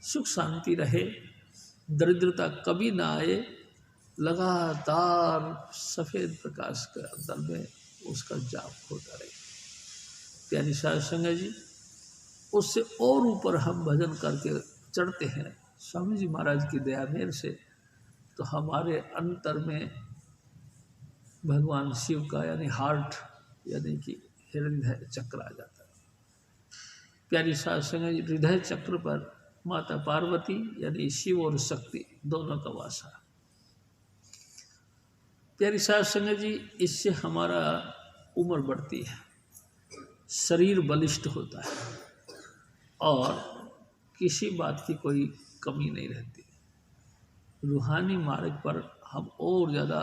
सुख शांति रहे, दरिद्रता कभी ना आए। लगातार सफ़ेद प्रकाश के अंदर में उसका जाप होता रहे। प्यारी साध संगत जी, उससे और ऊपर हम भजन करके चढ़ते हैं स्वामी जी महाराज की दया मेहर से, तो हमारे अंतर में भगवान शिव का यानी हार्ट यानी कि हृदय चक्र आ जाता है। प्यारी साध संगत जी, हृदय चक्र पर माता पार्वती यानी शिव और शक्ति दोनों का वास है। प्यारी साध संगत जी, इससे हमारा उम्र बढ़ती है, शरीर बलिष्ठ होता है और किसी बात की कोई कमी नहीं रहती। रूहानी मार्ग पर हम और ज़्यादा,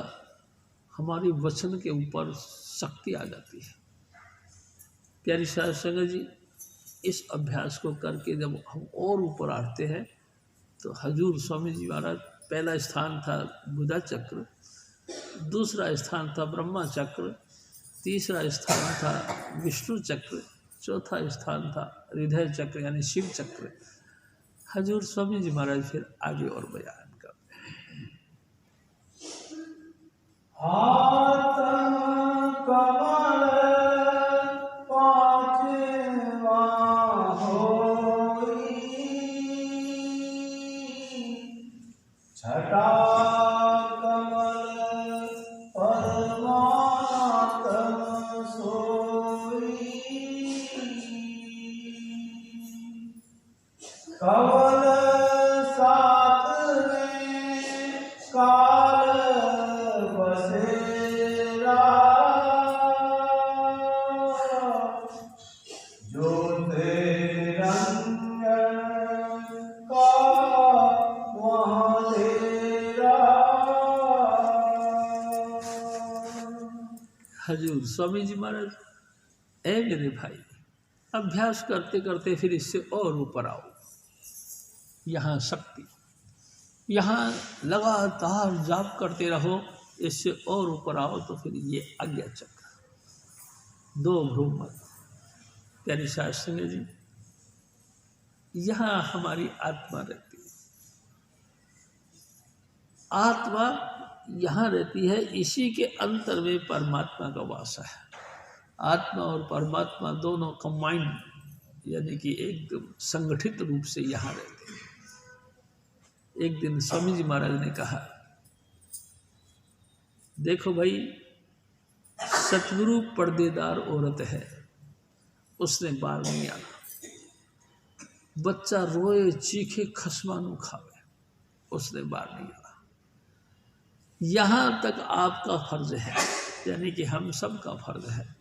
हमारी वचन के ऊपर शक्ति आ जाती है। प्यारी साध संगत जी, इस अभ्यास को करके जब हम और ऊपर आते हैं तो हजूर स्वामी जी महाराज, पहला स्थान था गुदा चक्र, दूसरा स्थान था ब्रह्मा चक्र, तीसरा स्थान था विष्णु चक्र, चौथा स्थान था हृदय चक्र यानी शिव चक्र। हजूर स्वामी जी महाराज फिर आगे और बयान करते हैं। छठा कमल परमात्मा कमल साथ में काल बसेरा, जो तेरे रंग का वहाँ तेरा। हजूर स्वामी जी महाराज, ऐ मेरे भाई, अभ्यास करते करते फिर इससे और ऊपर आओ। यहाँ शक्ति, यहाँ लगातार जाप करते रहो, इससे और ऊपर आओ तो फिर ये आज्ञा चक्र, दो भ्रूम मत। प्यारी शास्त्री जी, यहाँ हमारी आत्मा रहती है। आत्मा यहाँ रहती है, इसी के अंतर में परमात्मा का वास है। आत्मा और परमात्मा दोनों कंबाइंड, यानी कि एकदम संगठित रूप से यहाँ रहते हैं। एक दिन स्वामी जी महाराज ने कहा, देखो भाई, सतगुरु पर्देदार औरत है, उसने बाहर नहीं आना। बच्चा रोए चीखे खसमानू खावे, उसने बाहर नहीं आना। यहाँ तक आपका फर्ज है, यानी कि हम सब का फर्ज है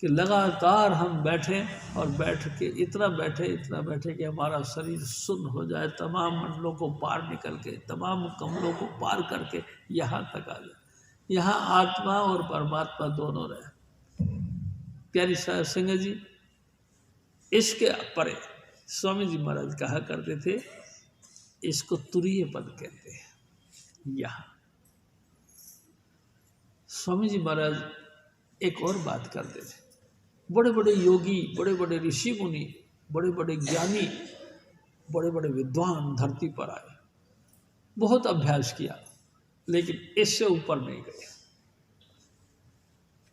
कि लगातार हम बैठें और बैठ के इतना बैठे कि हमारा शरीर सुन्न हो जाए, तमाम मंडलों को पार निकल के, तमाम कमलों को पार करके यहाँ तक आ जाए। यहाँ आत्मा और परमात्मा दोनों रहे। प्यारी साहब सिंह जी, इसके परे स्वामी जी महाराज कहा करते थे, इसको तुरीय पद कहते हैं। यहाँ स्वामी जी महाराज एक और बात करते थे। बड़े बड़े योगी, बड़े बड़े ऋषि मुनि, बड़े बड़े ज्ञानी, बड़े बड़े विद्वान धरती पर आए, बहुत अभ्यास किया, लेकिन इससे ऊपर नहीं गए।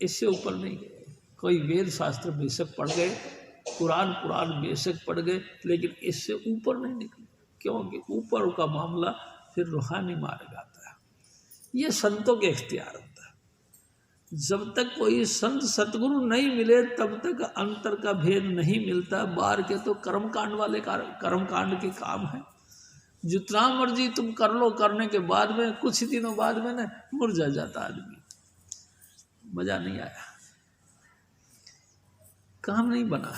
इससे ऊपर नहीं गए। कोई वेद शास्त्र बेशक पढ़ गए, कुरान बेशक पढ़ गए, लेकिन इससे ऊपर नहीं निकले। क्योंकि ऊपर का मामला फिर रूहानी मार्ग आता है। ये संतों के इख्तियार होता है। जब तक कोई संत सतगुरु नहीं मिले तब तक अंतर का भेद नहीं मिलता। बाहर के तो कर्मकांड वाले कर्मकांड के काम है। जितना मर्जी तुम कर लो, करने के बाद में कुछ दिनों बाद में ना मुरझा जाता आदमी, मजा नहीं आया, काम नहीं बना।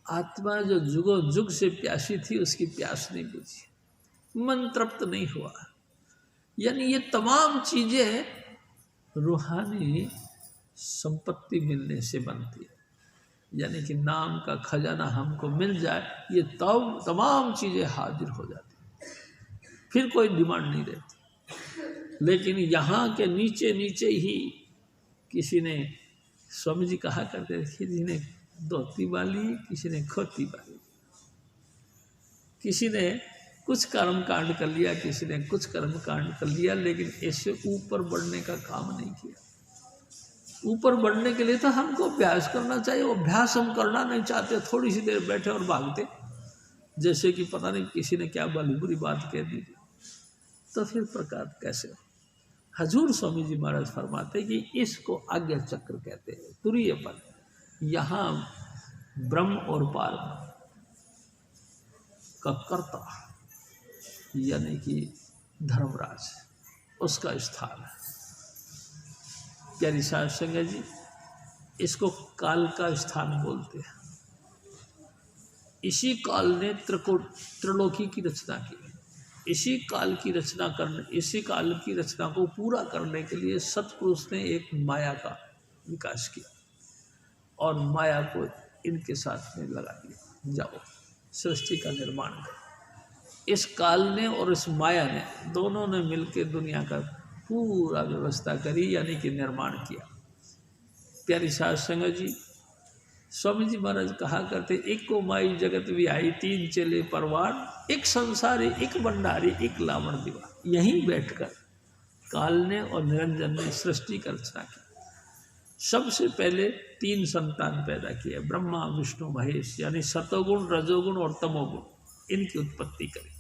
आत्मा जो जुगो जुग से प्यासी थी, उसकी प्यास नहीं बुझी, मन तृप्त नहीं हुआ। यानी ये तमाम चीजें रूहानी संपत्ति मिलने से बनती है। यानी कि नाम का खजाना हमको मिल जाए, ये तमाम चीज़ें हाजिर हो जाती, फिर कोई डिमांड नहीं रहती। लेकिन यहाँ के नीचे नीचे ही किसी ने, स्वामी जी कहा करते थे, किसी ने धोती बाली, किसी ने खोती बाली, किसी ने कुछ कर्म कांड कर लिया, किसी ने कुछ कर्म कांड कर लिया, लेकिन इससे ऊपर बढ़ने का काम नहीं किया। ऊपर बढ़ने के लिए तो हमको अभ्यास करना चाहिए। अभ्यास हम करना नहीं चाहते, थोड़ी सी देर बैठे और भागते, जैसे कि पता नहीं किसी ने क्या भली बुरी बात कह दी, तो फिर प्रकार कैसे हो। हजूर स्वामी जी महाराज फरमाते कि इसको आज्ञा चक्र कहते हैं, तुरीय पद। यहाँ ब्रह्म और पार का कर्ता यानी कि धर्मराज, उसका स्थान है। प्यारी साहब संगत जी, इसको काल का स्थान बोलते हैं। इसी काल ने त्रिलोकी की रचना की। इसी काल की रचना को पूरा करने के लिए सतपुरुष ने एक माया का विकास किया और माया को इनके साथ में लगा दिया, जाओ सृष्टि का निर्माण करो। इस काल ने और इस माया ने, दोनों ने मिलकर दुनिया का पूरा व्यवस्था करी, यानी कि निर्माण किया। प्यारी साध संगत जी, स्वामी जी महाराज कहा करते, एक को माई जगत विहाई, तीन चले परवार, एक संसारी, एक भंडारी, एक लावण दीवा। यहीं बैठकर काल ने और निरंजन ने सृष्टि का रचना की। सबसे पहले 3 संतान पैदा किए, ब्रह्मा विष्णु महेश, यानी सतोगुण रजोगुण और तमोगुण, इनकी उत्पत्ति करी।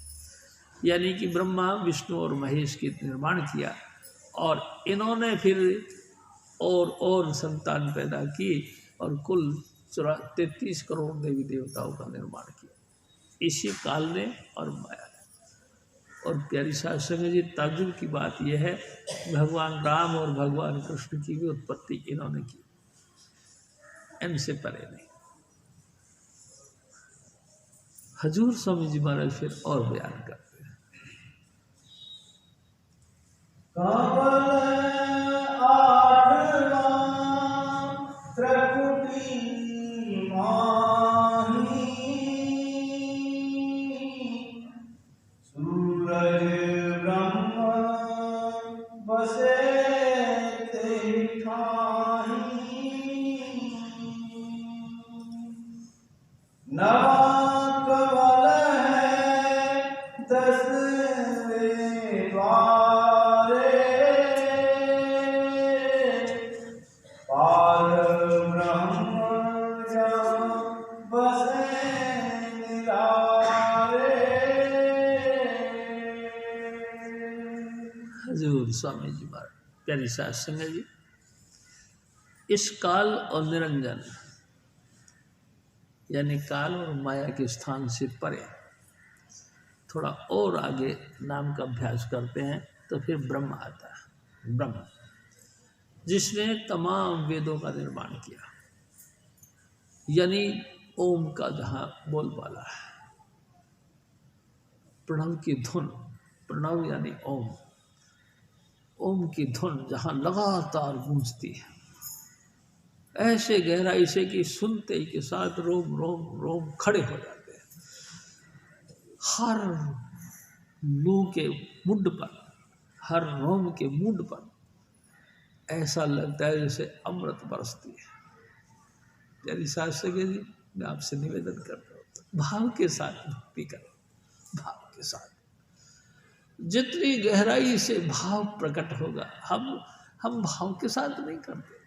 यानी कि ब्रह्मा विष्णु और महेश की निर्माण किया और इन्होंने फिर और संतान पैदा की और कुल 33 करोड़ देवी देवताओं का निर्माण किया। इसी काल ने और माया ने। और प्यारी साध संगत जी, ताज्जुब की बात यह है, भगवान राम और भगवान कृष्ण की भी उत्पत्ति इन्होंने की, इनसे परे नहीं। हजूर स्वामी जी महाराज फिर और बयान करते हैं। कमल आठवां त्रिपुटी माही, सूरज ब्रह्म बसे ते ठाही, नवा कमल है 10वें द्वारे, पार ब्रह्म जब बसे निरारे। हजूर स्वामी जी महाराज, प्यारी साध संगत जी, इस काल और निरंजन यानी काल और माया के स्थान से परे थोड़ा और आगे नाम का अभ्यास करते हैं तो फिर ब्रह्म आता है। ब्रह्म जिसने तमाम वेदों का निर्माण किया, यानी ओम का जहाँ बोलबाला है, प्रणव की धुन, प्रणव यानी ओम, ओम की धुन जहाँ लगातार गूंजती है, ऐसे गहराई से कि सुनते ही के साथ रोम रोम रोम खड़े हो जाते हैं। हर लू के मुंड पर, हर रोम के मुंड पर ऐसा लगता है जैसे अमृत बरसती है। यदि शास्त्र के जी, मैं आपसे निवेदन करता हूँ, भाव के साथ भक्ति करो, भाव के साथ। जितनी गहराई से भाव प्रकट होगा, हम भाव के साथ नहीं करते,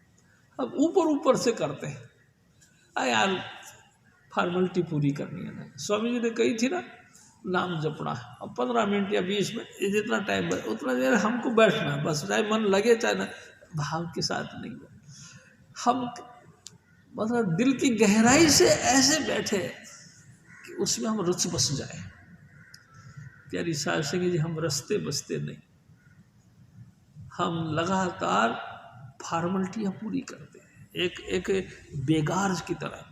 हम ऊपर ऊपर से करते हैं। यार फॉर्मेलिटी पूरी करनी है ना, स्वामी जी ने कही थी ना, नाम जपना है, अब 15 मिनट या 20 मिनट जितना टाइम बचे उतना देर हमको बैठना है, बस चाहे मन लगे चाहे ना, भाव के साथ नहीं हो। हम मतलब दिल की गहराई से ऐसे बैठे कि उसमें हम रुचि बस जाए। प्यारी साध संगत जी, हम रस्ते बसते नहीं, हम लगातार फॉर्मेलिटियाँ पूरी करते हैं, एक बेगार की तरह।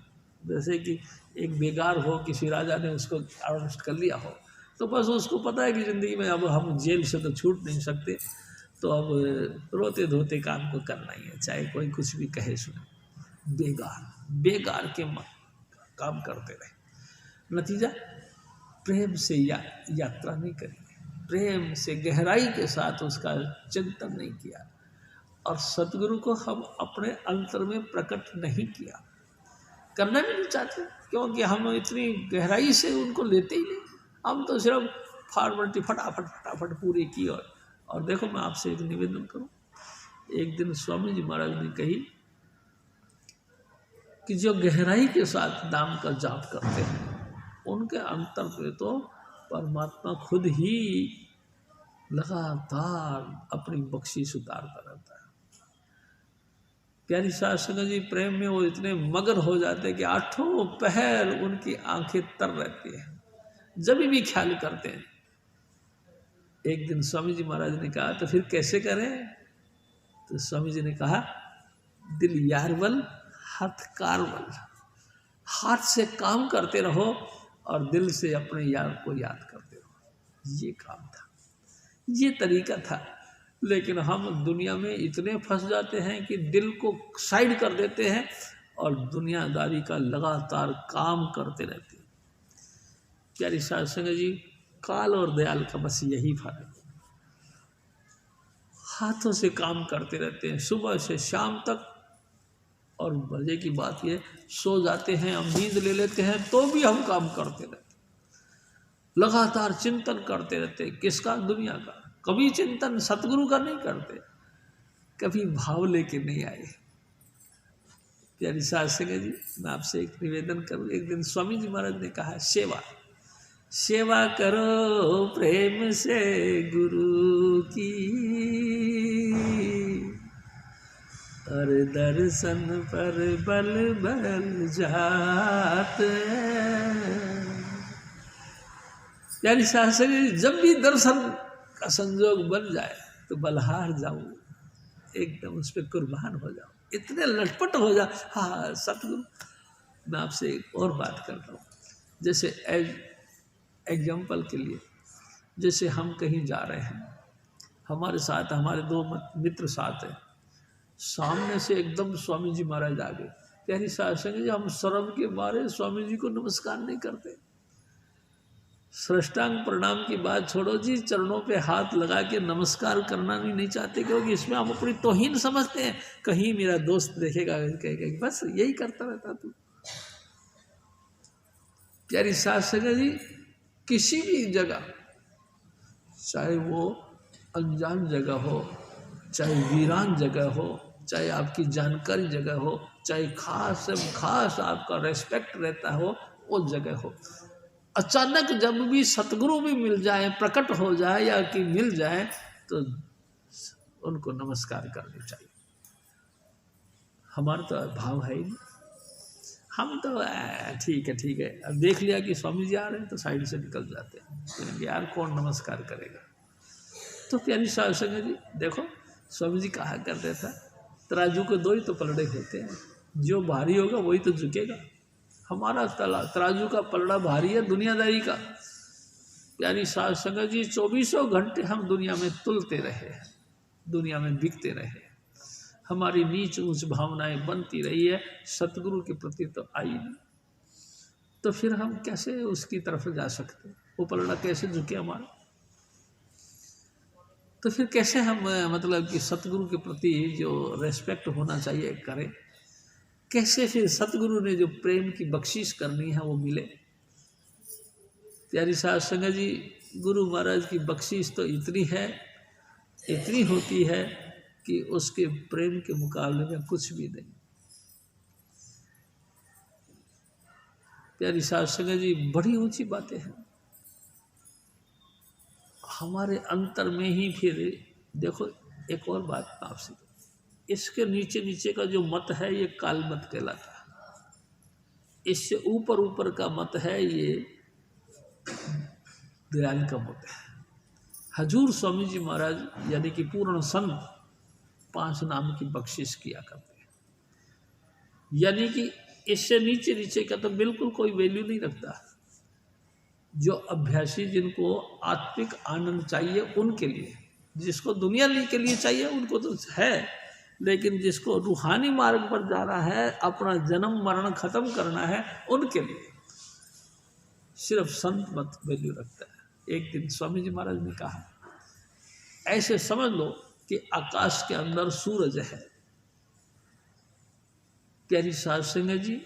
जैसे कि एक बेगार हो, किसी राजा ने उसको अरेस्ट कर लिया हो, तो बस उसको पता है कि ज़िंदगी में अब हम जेल से तो छूट नहीं सकते, तो अब रोते धोते काम को करना ही है, चाहे कोई कुछ भी कहे सुने। बेगार के काम करते रहे। नतीजा, प्रेम से यात्रा नहीं करी, प्रेम से गहराई के साथ उसका चिंतन नहीं किया, और सतगुरु को हम अपने अंतर में प्रकट नहीं किया, करना भी नहीं चाहते, क्योंकि हम इतनी गहराई से उनको लेते ही नहीं। हम तो सिर्फ फॉर्मेलिटी फटाफट पूरी की। और देखो, मैं आपसे एक निवेदन करूं, एक दिन स्वामी जी महाराज ने कही कि जो गहराई के साथ नाम का जाप करते हैं, उनके अंतर पे तो परमात्मा खुद ही लगातार अपनी बख्शीश उतारता रहता है। प्यारी साध संगत जी, प्रेम में वो इतने मगन हो जाते हैं कि 8 पहर उनकी आंखें तर रहती हैं, जब भी ख्याल करते हैं। एक दिन स्वामी जी महाराज ने कहा, तो फिर कैसे करें? तो स्वामी जी ने कहा, दिल यारवल हाथ कारवल, हाथ से काम करते रहो और दिल से अपने यार को याद करते रहो। ये काम था, ये तरीका था। लेकिन हम दुनिया में इतने फंस जाते हैं कि दिल को साइड कर देते हैं और दुनियादारी का लगातार काम करते रहते हैं। प्यारी साध संगत जी, काल और दयाल का बस यही फर्क है। हाथों से काम करते रहते हैं सुबह से शाम तक, और मजे की बात ये, सो जाते हैं, हम नींद ले लेते हैं तो भी हम काम करते रहते हैं, लगातार चिंतन करते रहते हैं। किसका? दुनिया का। कभी चिंतन सतगुरु का नहीं करते, कभी भाव लेके नहीं आए। प्यारी साध संगत जी, मैं आपसे एक निवेदन करूं। एक दिन स्वामी जी महाराज ने कहा, सेवा करो प्रेम से गुरु की, और दर्शन पर बल जाते, प्यारी शास्त्री जब भी दर्शन का संजोग बन जाए तो बलहार जाऊं, एकदम उस पर कुर्बान हो जाओ, इतने लटपट हो जाओ। हाँ सतगुरु, मैं आपसे एक और बात कर रहा हूँ, जैसे एग्जाम्पल के लिए, जैसे हम कहीं जा रहे हैं, हमारे साथ हमारे दो मित्र साथ हैं, सामने से एकदम स्वामी जी महाराज आ गए। प्यारी शास्त्री जी, हम शर्म के मारे स्वामी जी को नमस्कार नहीं करते। साष्टांग प्रणाम की बात छोड़ो जी, चरणों पे हाथ लगा के नमस्कार करना भी नहीं चाहते, क्योंकि इसमें हम अपनी तौहीन समझते हैं। कहीं मेरा दोस्त देखेगा कहेगा बस यही करता रहता तू। प्यारी शास्त्री जी, किसी भी जगह, चाहे वो अनजान जगह हो, चाहे वीरान जगह हो, चाहे आपकी जानकारी जगह हो, चाहे खास से खास आपका रेस्पेक्ट रहता हो वो जगह हो, अचानक जब भी सतगुरु भी मिल जाए, प्रकट हो जाए या कि मिल जाए, तो उनको नमस्कार करनी चाहिए। हमारा तो भाव है ही नहीं, हम तो ठीक है, अब देख लिया कि स्वामी जी आ रहे हैं तो साइड से निकल जाते हैं, यार कौन नमस्कार करेगा। तो प्यारी शास्त्री जी देखो, स्वामी जी कहा करते था, तराजू के दो ही तो पलड़े होते हैं, जो भारी होगा वही तो झुकेगा। हमारा तराजू का पलड़ा भारी है दुनियादारी का। प्यारी शास्त्री जी, 24 घंटे हम दुनिया में तुलते रहे, दुनिया में बिकते रहे, हमारी नीच ऊंच भावनाएं बनती रही है, सतगुरु के प्रति तो आई नहीं, तो फिर हम कैसे उसकी तरफ जा सकते, वो पलड़ा कैसे झुके हमारा। तो फिर कैसे हम मतलब कि सतगुरु के प्रति जो रेस्पेक्ट होना चाहिए करें, कैसे फिर सतगुरु ने जो प्रेम की बख्शिश करनी है वो मिले। प्यारी शास्त्री जी, गुरु महाराज की बख्शिश तो इतनी है, इतनी होती है कि उसके प्रेम के मुकाबले में कुछ भी नहीं। प्यारी शास्त्री जी, बड़ी ऊंची बातें हैं हमारे अंतर में ही। फिर देखो एक और बात आपसे, इसके नीचे नीचे का जो मत है ये काल मत कहलाता है, इससे ऊपर ऊपर का मत है ये दयाल का मत है। हजूर स्वामी जी महाराज यानी कि पूर्ण संत 5 नाम की बख्शिश किया करते हैं, यानी कि इससे नीचे नीचे का तो बिल्कुल कोई वैल्यू नहीं रखता। जो अभ्यासी, जिनको आत्मिक आनंद चाहिए उनके लिए, जिसको दुनिया के लिए चाहिए उनको तो है, लेकिन जिसको रूहानी मार्ग पर जाना है, अपना जन्म मरण खत्म करना है, उनके लिए सिर्फ संत मत वैल्यू रखता है। एक दिन स्वामी जी महाराज ने कहा, ऐसे समझ लो कि आकाश के अंदर सूरज है। प्यारी शास्त्री जी,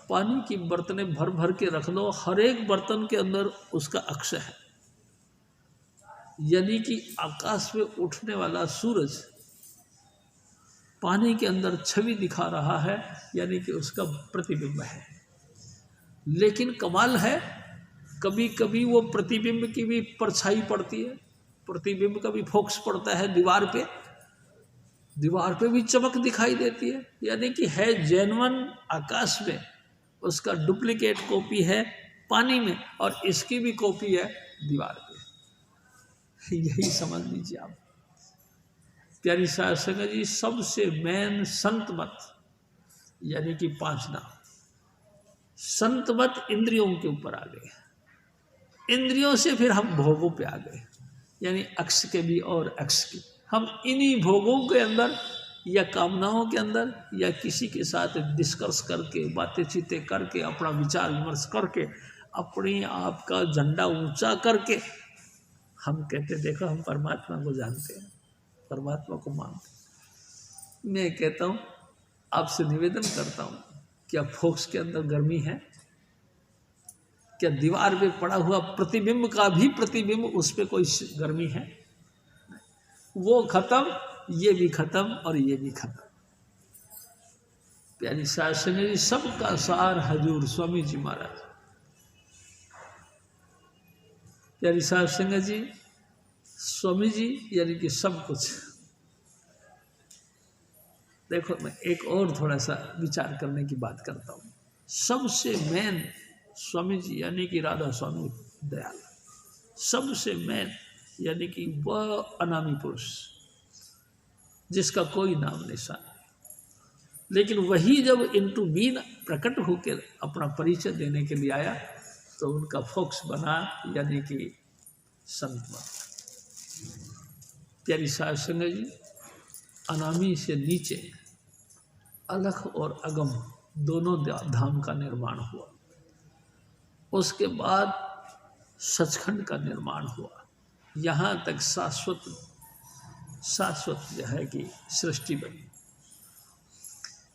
पानी की बर्तने भर भर के रख लो, हर एक बर्तन के अंदर उसका अक्ष है, यानी कि आकाश में उठने वाला सूरज पानी के अंदर छवि दिखा रहा है, यानी कि उसका प्रतिबिंब है। लेकिन कमाल है, कभी कभी वो प्रतिबिंब की भी परछाई पड़ती है, प्रतिबिंब का भी फोकस पड़ता है दीवार पे भी चमक दिखाई देती है, यानी कि है जेन्युइन आकाश में, उसका डुप्लीकेट कॉपी है पानी में, और इसकी भी कॉपी है दीवार पे। यही समझ लीजिए आप। प्यारी शास्त्री जी, सबसे मेन संत मत यानी कि 5 नाम, संत मत इंद्रियों के ऊपर आ गए, इंद्रियों से फिर हम भोगों पे आ गए, यानी अक्ष के भी और अक्ष के। हम इन्हीं भोगों के अंदर या कामनाओं के अंदर या किसी के साथ डिस्कस करके, बातें चीतें करके, अपना विचार विमर्श करके, अपने आप का झंडा ऊंचा करके हम कहते देखो हम परमात्मा को जानते हैं, परमात्मा को मानते हैं। मैं कहता हूँ, आपसे निवेदन करता हूँ, क्या फोक्स के अंदर गर्मी है? क्या दीवार पे पड़ा हुआ प्रतिबिंब का भी प्रतिबिंब उस पर कोई गर्मी है? वो खत्म, ये भी खत्म और ये भी खत्म। प्यारी शास्त्री जी, सबका सार हजूर स्वामी जी महाराज। प्यारी शास्त्री जी, स्वामी जी यानी कि सब कुछ। देखो मैं एक और थोड़ा सा विचार करने की बात करता हूँ। सबसे मेन स्वामी जी यानी कि राधा स्वामी दयाल, सबसे मेन, यानी कि वह अनामी पुरुष जिसका कोई नाम निशान नहीं। लेकिन वही जब इनटू बीन प्रकट होकर अपना परिचय देने के लिए आया तो उनका फोकस बना, यानी कि संत बना। प्यारी साध संगत जी, अनामी से नीचे अलख और अगम दोनों धाम का निर्माण हुआ। उसके बाद सचखंड का निर्माण हुआ। यहाँ तक शाश्वत जो है कि सृष्टि बनी।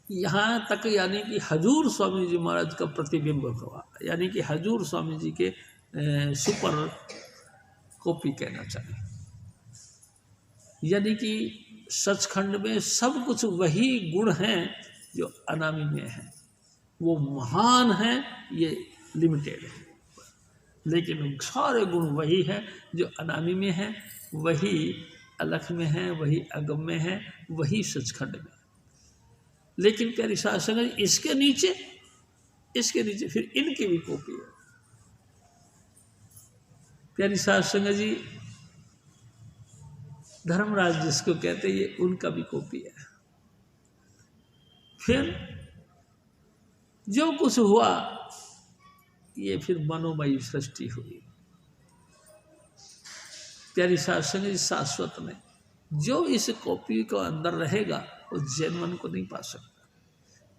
यहाँ तक यानी कि हजूर स्वामी जी महाराज का प्रतिबिंब हुआ, यानी कि हजूर स्वामी जी के सुपर कॉपी कहना चाहिए। यानी कि सचखंड में सब कुछ वही गुण हैं जो अनामी में है। वो महान है, ये लिमिटेड है, लेकिन सारे गुण वही है जो अनामी में है, वही अलख में है, वही अगम में है, वही सचखंड में। लेकिन प्यारी साध संगत जी, इसके नीचे फिर इनकी भी कॉपी है। प्यारी साध संगत जी, धर्मराज जिसको कहते हैं, ये उनका भी कॉपी है। फिर जो कुछ हुआ ये फिर मनोमयी सृष्टि हुई। प्यारी साध संगत जी, शाश्वत में जो इस कॉपी को अंदर रहेगा वो जैन मन को नहीं पा सकता,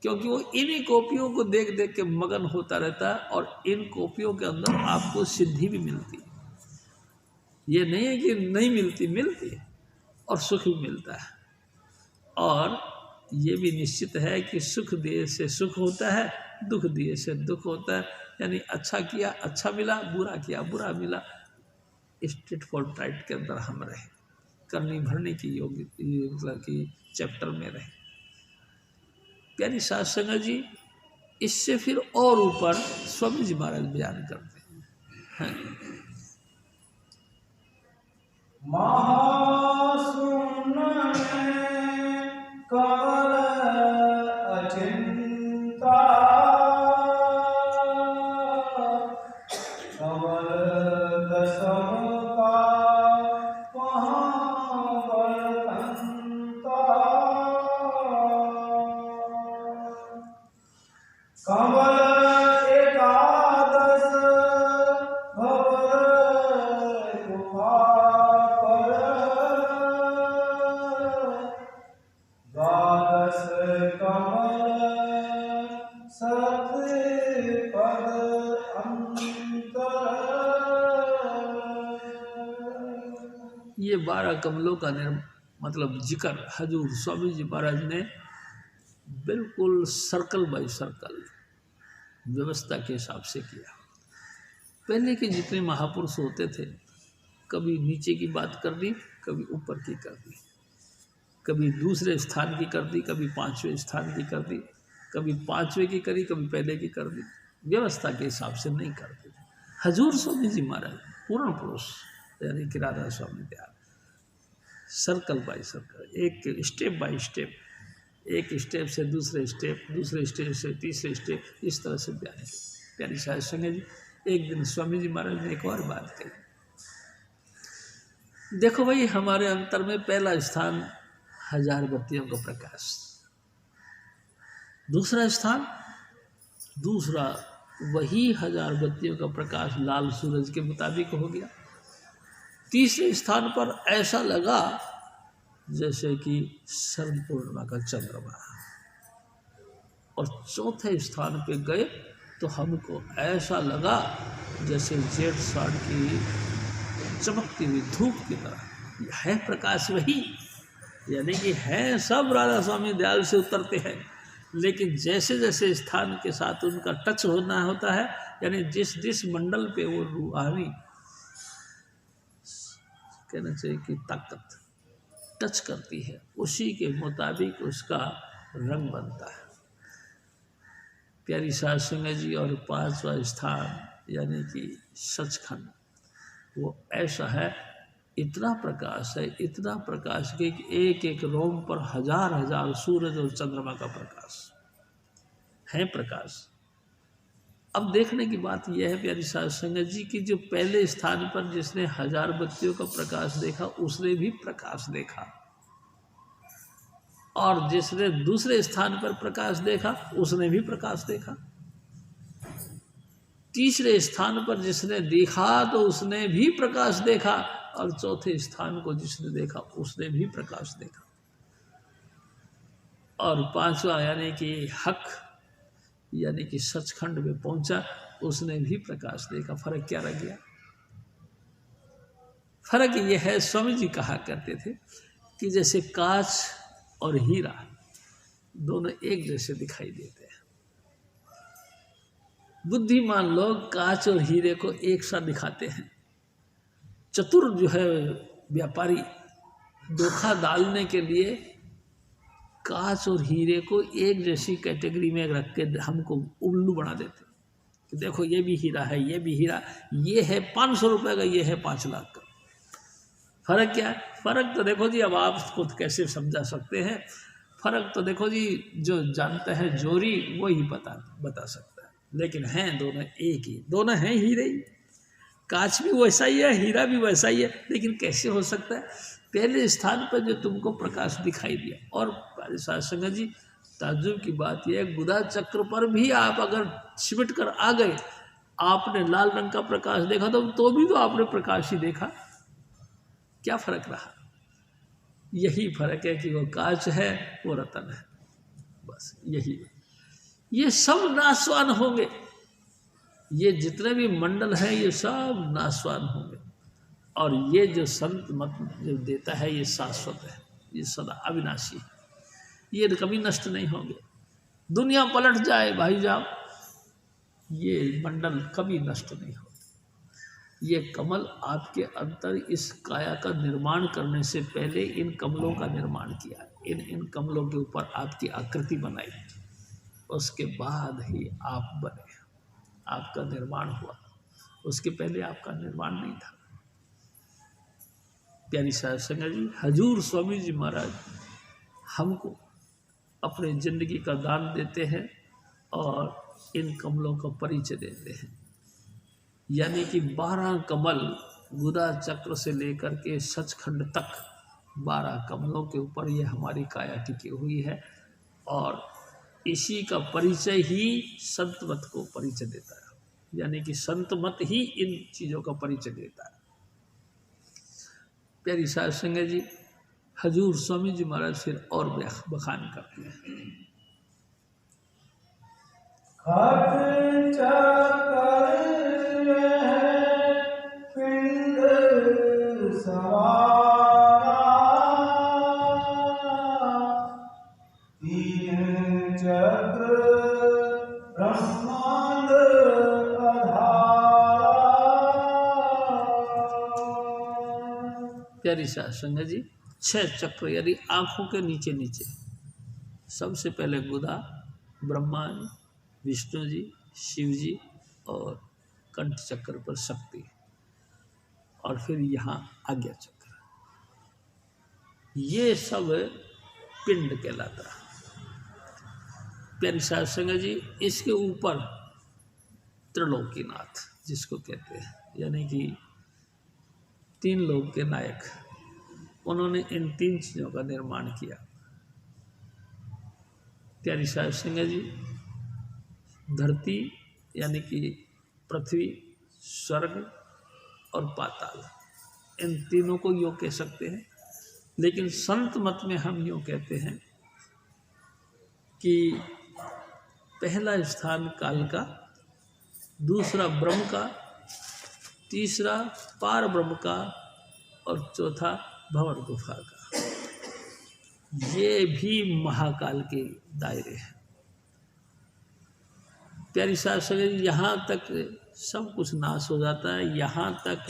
क्योंकि वो इन्हीं कॉपियों को देख देख के मगन होता रहता है और इन कॉपियों के अंदर आपको सिद्धि भी मिलती है। ये नहीं है कि नहीं मिलती, मिलती है और सुख भी मिलता है। और ये भी निश्चित है कि सुख दिए से सुख होता है, दुख दिए से दुख होता है। यानी अच्छा किया अच्छा मिला, बुरा किया बुरा मिला। स्ट्रेट फॉर राइट के अंदर हम रहे, करनी भरने की योग्य मतलब कि चैप्टर में रहे। प्यारी साध संगत जी, इससे फिर और ऊपर स्वामी जी महाराज बयान करते हैं। महाशून्य में कमल अचिंता, कमल दशम का महाबलवंता, कमल एकादश भवर गुहा पर, द्वादश कमल सतपद अंतर। ये 12 कमलों का मतलब जिक्र हजूर स्वामी जी महाराज ने बिल्कुल सर्कल बाय सर्कल व्यवस्था के हिसाब से किया। पहले के जितने महापुरुष होते थे, कभी नीचे की बात कर दी, कभी ऊपर की कर दी, कभी दूसरे स्थान की कर दी, कभी 5वें स्थान की कर दी, कभी 5वें की करी, कभी पहले की कर दी। व्यवस्था के हिसाब से नहीं करते थे। हजूर स्वामी जी महाराज पूर्ण पुरुष यानी कि राधा स्वामी दयाल, सर्कल बाय सर्कल, एक स्टेप बाय स्टेप, एक स्टेप से दूसरे स्टेप, दूसरे स्टेप से तीसरे स्टेप, इस तरह से बयान किया। प्यारी साध संगत जी, एक दिन स्वामी जी महाराज ने एक और बात कही। देखो भाई, हमारे अंतर में पहला स्थान 1000 बत्तियों का प्रकाश, दूसरा स्थान दूसरा वही 1000 बत्तियों का प्रकाश लाल सूरज के मुताबिक हो गया। तीसरे स्थान पर ऐसा लगा जैसे कि शरद पूर्णिमा का चंद्रमा, और चौथे स्थान पे गए तो हमको ऐसा लगा जैसे जेठ साढ़ की चमकती हुई धूप की तरह। है प्रकाश वही, यानी कि है सब राधा स्वामी दयाल से उतरते हैं, लेकिन जैसे जैसे स्थान के साथ उनका टच होना होता है, यानी जिस जिस मंडल पे वो रूहानी कहना चाहिए कि ताकत टच करती है, उसी के मुताबिक उसका रंग बनता है। प्यारी साध संगत जी, और 5वां स्थान यानी कि सचखंड, वो ऐसा है, इतना प्रकाश है, इतना प्रकाश कि एक एक रोम पर 1000 सूरज और चंद्रमा का प्रकाश है। प्रकाश अब देखने की बात यह है प्यारी साध संगत जी की जो पहले स्थान पर जिसने 1000 बत्तियों का प्रकाश देखा उसने भी प्रकाश देखा, और जिसने दूसरे स्थान पर प्रकाश देखा उसने भी प्रकाश देखा, तीसरे स्थान पर जिसने देखा तो उसने भी प्रकाश देखा, और चौथे स्थान को जिसने देखा उसने भी प्रकाश देखा, और पांचवा यानी कि हक यानी कि सचखंड में पहुंचा उसने भी प्रकाश देखा। फर्क क्या रह गया? फर्क यह है, स्वामी जी कहा करते थे कि जैसे कांच और हीरा दोनों एक जैसे दिखाई देते हैं। बुद्धिमान लोग कांच और हीरे को एक साथ दिखाते हैं, चतुर जो है व्यापारी धोखा डालने के लिए कांच और हीरे को एक जैसी कैटेगरी में रख के हमको उल्लू बना देते कि देखो ये भी हीरा है, ये भी हीरा, ये है 500 रुपये का, ये है 5 लाख का। फर्क क्या है? फर्क तो देखो जी, अब आप खुद कैसे समझा सकते हैं। फर्क तो देखो जी, जो जानता है जोरी वो ही बता सकता है, लेकिन हैं दोनों एक ही, दोनों हैं हीरे ही। कांच भी वैसा ही है, हीरा भी वैसा ही है, लेकिन कैसे हो सकता है? पहले स्थान पर जो तुमको प्रकाश दिखाई दिया। और साध संगत जी ताज्जुब की बात यह है, गुदा चक्र पर भी आप अगर सिमट कर आ गए, आपने लाल रंग का प्रकाश देखा तो भी तो आपने प्रकाश ही देखा। क्या फर्क रहा? यही फर्क है कि वो कांच है, वो रतन है, बस यही। ये सब नाशवान होंगे, ये जितने भी मंडल हैं ये सब नाशवान होंगे, और ये जो संत मत जो देता है ये शाश्वत है, ये सदा अविनाशी है, ये कभी नष्ट नहीं होंगे। दुनिया पलट जाए भाई जाओ, ये मंडल कभी नष्ट नहीं हो। ये कमल आपके अंतर इस काया का निर्माण करने से पहले इन कमलों का निर्माण किया, इन कमलों के ऊपर आपकी आकृति बनाई, उसके बाद ही आप बने, आपका निर्माण हुआ, उसके पहले आपका निर्माण नहीं था। प्यारी साध संगत जी, हजूर स्वामी जी महाराज हमको अपने जिंदगी का दान देते हैं और इन कमलों का परिचय देते हैं। यानी कि 12 कमल गुदा चक्र से लेकर के सचखंड तक 12 कमलों के ऊपर ये हमारी काया टिकी हुई है, और इसी का परिचय ही संत मत को परिचय देता है। यानी कि संत मत ही इन चीज़ों का परिचय देता है। प्यारी साध संगत जी, हजूर स्वामी जी महाराज फिर और बखान करते हैं। खट चक्र पिंड सवारा, तीन चक्र ब्रह्मांड आधारा। प्यारी साध संगत जी, 6 चक्र यानी आँखों के नीचे नीचे, सबसे पहले गुदा, ब्रह्मा जी, विष्णु जी, शिव जी, और कंठ चक्र पर शक्ति, और फिर यहाँ आज्ञा चक्र, ये सब पिंड कहलाता है। प्यारी साध संगत जी, इसके ऊपर त्रिलोकीनाथ जिसको कहते हैं, यानी कि 3 लोक के नायक, उन्होंने इन 3 चीज़ों का निर्माण किया। प्यारी साध संगत जी, धरती यानी कि पृथ्वी, स्वर्ग और पाताल, इन तीनों को यूँ कह सकते हैं, लेकिन संत मत में हम यूँ कहते हैं कि पहला स्थान काल का, दूसरा ब्रह्म का, तीसरा पार ब्रह्म का, और चौथा भंवर गुफा का। ये भी महाकाल के दायरे हैं। प्यारी साध संगत, यहाँ तक सब कुछ नाश हो जाता है। यहाँ तक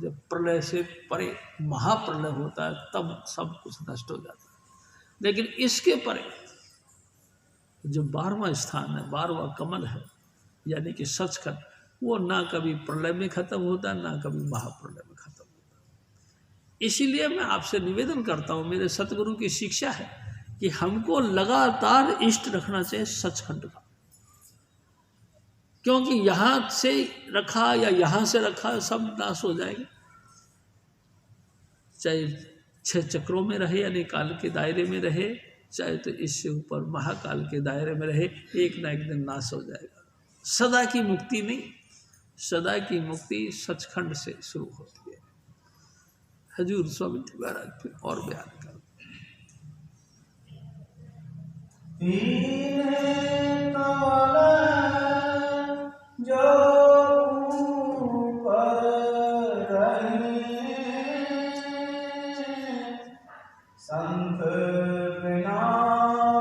जब प्रलय से परे महाप्रलय होता है तब सब कुछ नष्ट हो जाता है। लेकिन इसके परे जो 12वां स्थान है, 12वां कमल है, यानी कि सचखंड, वो ना कभी प्रलय में खत्म होता है, ना कभी महाप्रलय में खत्म होता। इसीलिए मैं आपसे निवेदन करता हूँ, मेरे सतगुरु की शिक्षा है कि हमको लगातार इष्ट रखना चाहिए सचखंड का। क्योंकि यहाँ से रखा या यहाँ से रखा सब नाश हो जाएगा। चाहे 6 चक्रों में रहे यानी काल के दायरे में रहे, चाहे तो इससे ऊपर महाकाल के दायरे में रहे, एक ना एक दिन नाश हो जाएगा। सदा की मुक्ति नहीं, सदा की मुक्ति सचखंड से शुरू होती है। हजूर स्वामी जी महाराज फिर और बयान कर जो ऊपर रहे संत बिना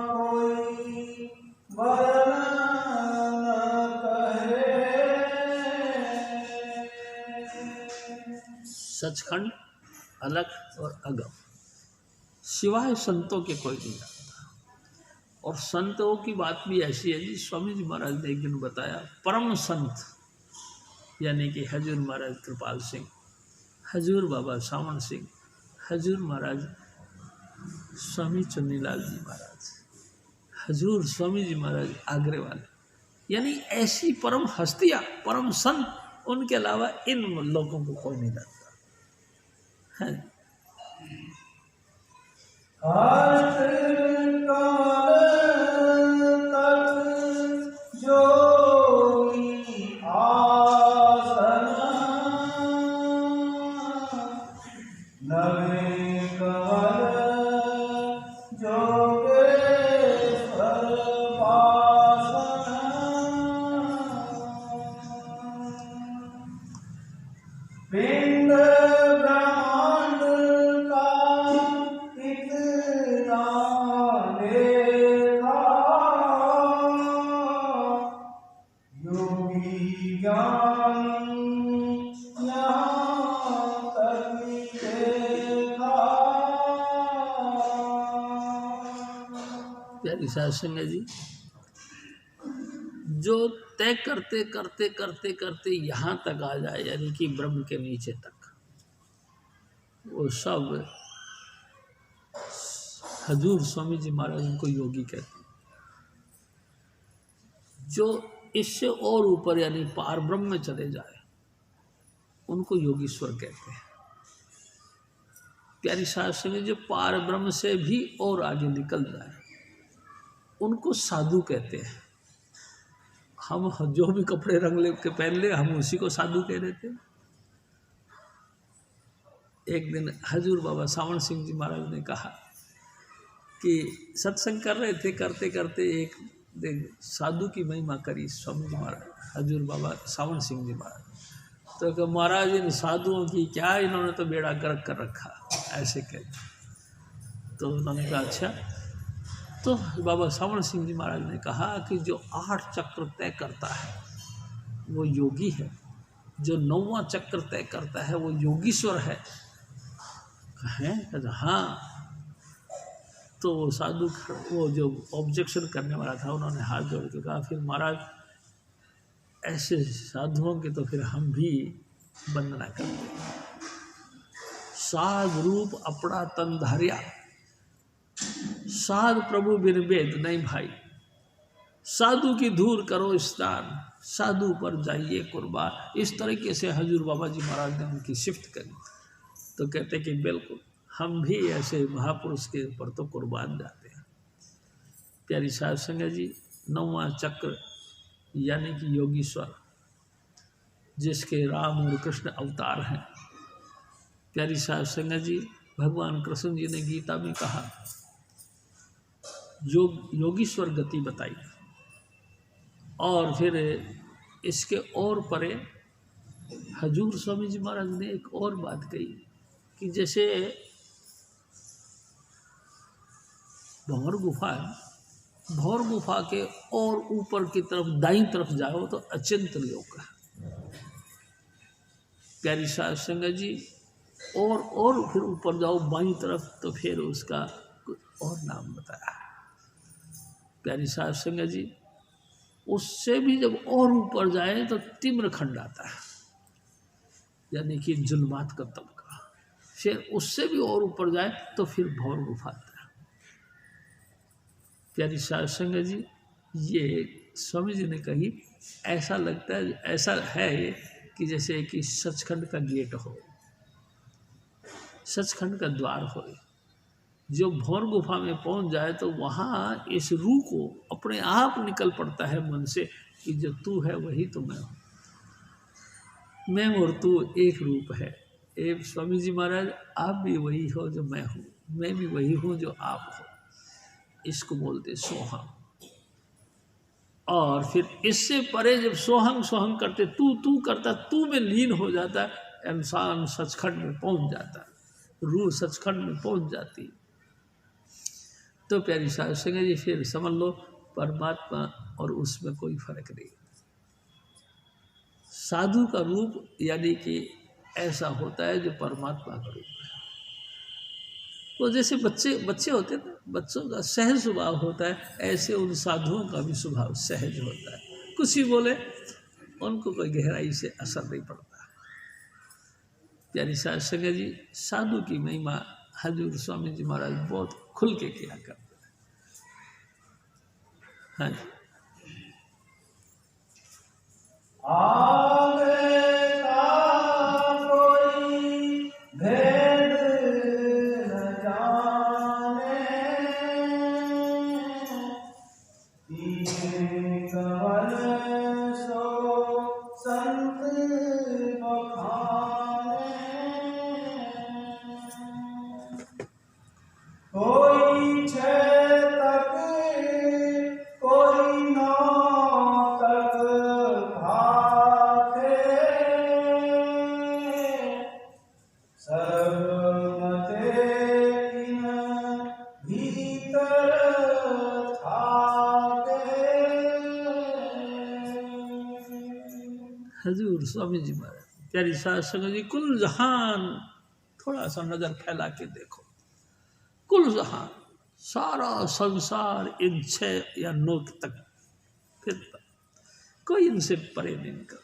कोई वरन कहे। सचखंड अलग और अगम, सिवाय संतों के कोई नहीं जानता। और संतों की बात भी ऐसी है जी, स्वामी जी महाराज ने एक दिन बताया, परम संत यानी कि हजूर महाराज कृपाल सिंह, हजूर बाबा सावन सिंह, हजूर महाराज स्वामी चुन्नीलाल जी महाराज, हजूर स्वामी जी महाराज आगरे वाले, यानी ऐसी परम हस्तियाँ, परम संत, उनके अलावा इन लोगों को कोई नहीं जानता है। पिंड ब्रह्मांड का इतना देखा, योगी ज्ञानी यहाँ तक देखा। प्यारी साध संगत जी, जो तय करते करते करते करते यहाँ तक आ जाए यानी कि ब्रह्म के नीचे तक, वो सब हजूर स्वामी जी महाराज उनको योगी कहते हैं। जो इससे और ऊपर यानी पार ब्रह्म में चले जाए उनको योगीश्वर कहते हैं। प्यारी साध संगत, जो पार ब्रह्म से भी और आगे निकल जाए उनको साधु कहते हैं। हम जो भी कपड़े रंग ले के पहन ले, हम उसी को साधु कह रहे थे। एक दिन हजूर बाबा सावन सिंह जी महाराज ने कहा कि सत्संग कर रहे थे, करते करते एक दिन साधु की महिमा करी स्वामी जी महाराज, हजूर बाबा सावन सिंह जी महाराज। तो कहा महाराज इन साधुओं की क्या, इन्होंने तो बेड़ा गर्क कर रखा, ऐसे कहते। तो उन्होंने कहा अच्छा। तो बाबा सावन सिंह जी महाराज ने कहा कि जो 8 चक्र तय करता है वो योगी है, जो 9वां चक्र तय करता है वो योगीश्वर है। कहें हाँ। तो वो साधु, वो जो ऑब्जेक्शन करने वाला था, उन्होंने हाथ जोड़ के कहा फिर महाराज ऐसे साधुओं के तो फिर हम भी वंदना करते हैं। साध रूप अपना तन धार्या, साध प्रभु बिन वेद नहीं भाई, साधु की धूल करो स्नान, साधु पर जाइए कुर्बान। इस तरीके से हजूर बाबा जी महाराज ने उनकी शिफ्ट करी। तो कहते कि बिल्कुल हम भी ऐसे महापुरुष के ऊपर तो कुर्बान जाते हैं। प्यारी साध संगत जी, 9वां चक्र यानी कि योगीश्वर, जिसके राम और कृष्ण अवतार हैं। प्यारी साध संगत जी, भगवान कृष्ण जी ने गीता में कहा, योगीश्वर गति बताई। और फिर इसके और परे हजूर स्वामी जी महाराज ने एक और बात कही कि जैसे भंवर गुफा है, भंवर गुफा के और ऊपर की तरफ दाईं तरफ जाओ तो अचिंत्य लोक है। प्यारी साध संगत जी, और फिर ऊपर जाओ बाईं तरफ तो फिर उसका और नाम बताया। प्यारी साध संगत जी, उससे भी जब और ऊपर जाए तो तिम्रखंड आता है, यानी कि जुल्मात का तबका। फिर उससे भी और ऊपर जाए तो फिर भंवर गुफा आता है। प्यारी साध संगत जी, ये स्वामी जी ने कही ऐसा लगता है, ऐसा है कि जैसे कि सचखंड का गेट हो, सचखंड का द्वार हो। जो भौर गुफा में पहुंच जाए तो वहाँ इस रूह को अपने आप निकल पड़ता है मन से कि जो तू है वही तो मैं हूँ, मैं और तू एक रूप है। स्वामी जी महाराज, आप भी वही हो जो मैं हूँ, मैं भी वही हूँ जो आप हो। इसको बोलते सोहम। और फिर इससे परे जब सोहम सोहम करते, तू तू करता, तू में लीन हो जाता है, इंसान सचखंड में पहुंच जाता है, रूह सचखंड में पहुंच जाती है। तो प्यारी साहब संगत जी, फिर समझ लो परमात्मा और उसमें कोई फर्क नहीं। साधु का रूप यानी कि ऐसा होता है जो परमात्मा का रूप है। वो जैसे बच्चे होते हैं ना, बच्चों का सहज स्वभाव होता है, ऐसे उन साधुओं का भी स्वभाव सहज होता है। कुछ ही बोले उनको कोई गहराई से असर नहीं पड़ता। प्यारी साहब संगत जी, साधु की महिमा हजूर स्वामी जी महाराज बहुत खुल के किया करते हैं। हाँ जी। आगे का कोई भेद न जाने, तीन कमल सो संत बखाने। कोई छह तक कोई नौ तक भाखे, सर्वमते इन भीतर थाके। हजूर स्वामी जी महाराज, प्यारी साहब संगत जी, कुल जहान थोड़ा सा नजर फैला के देखो, कुल जहान, सारा संसार इन 6 या 9 तक फिरता, कोई इनसे परे नहीं निकलता।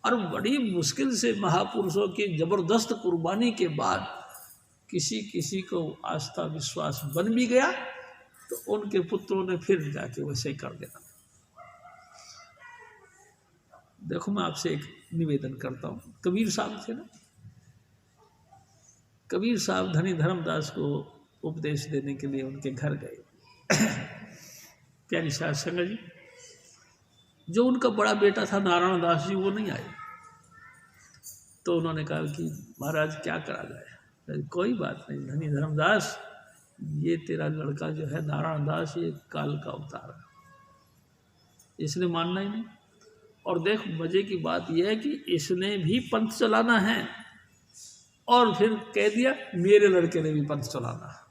और बड़ी मुश्किल से महापुरुषों की जबरदस्त कुर्बानी के बाद किसी किसी को आस्था विश्वास बन भी गया तो उनके पुत्रों ने फिर जाके वैसे ही कर देना। देखो, मैं आपसे एक निवेदन करता हूँ। कबीर साहब थे ना, कबीर साहब धनी धर्मदास को उपदेश देने के लिए उनके घर गए। प्यारी साहब संगत जी, जो उनका बड़ा बेटा था नारायण दास जी, वो नहीं आए। तो उन्होंने कहा कि महाराज क्या करा जाए। कोई बात नहीं धनी धर्मदास, ये तेरा लड़का जो है नारायण दास, ये काल का अवतार है। इसने मानना ही नहीं। और देख, मजे की बात यह है कि इसने भी पंथ चलाना है, और फिर कह दिया मेरे लड़के ने भी पंथ चलाना है।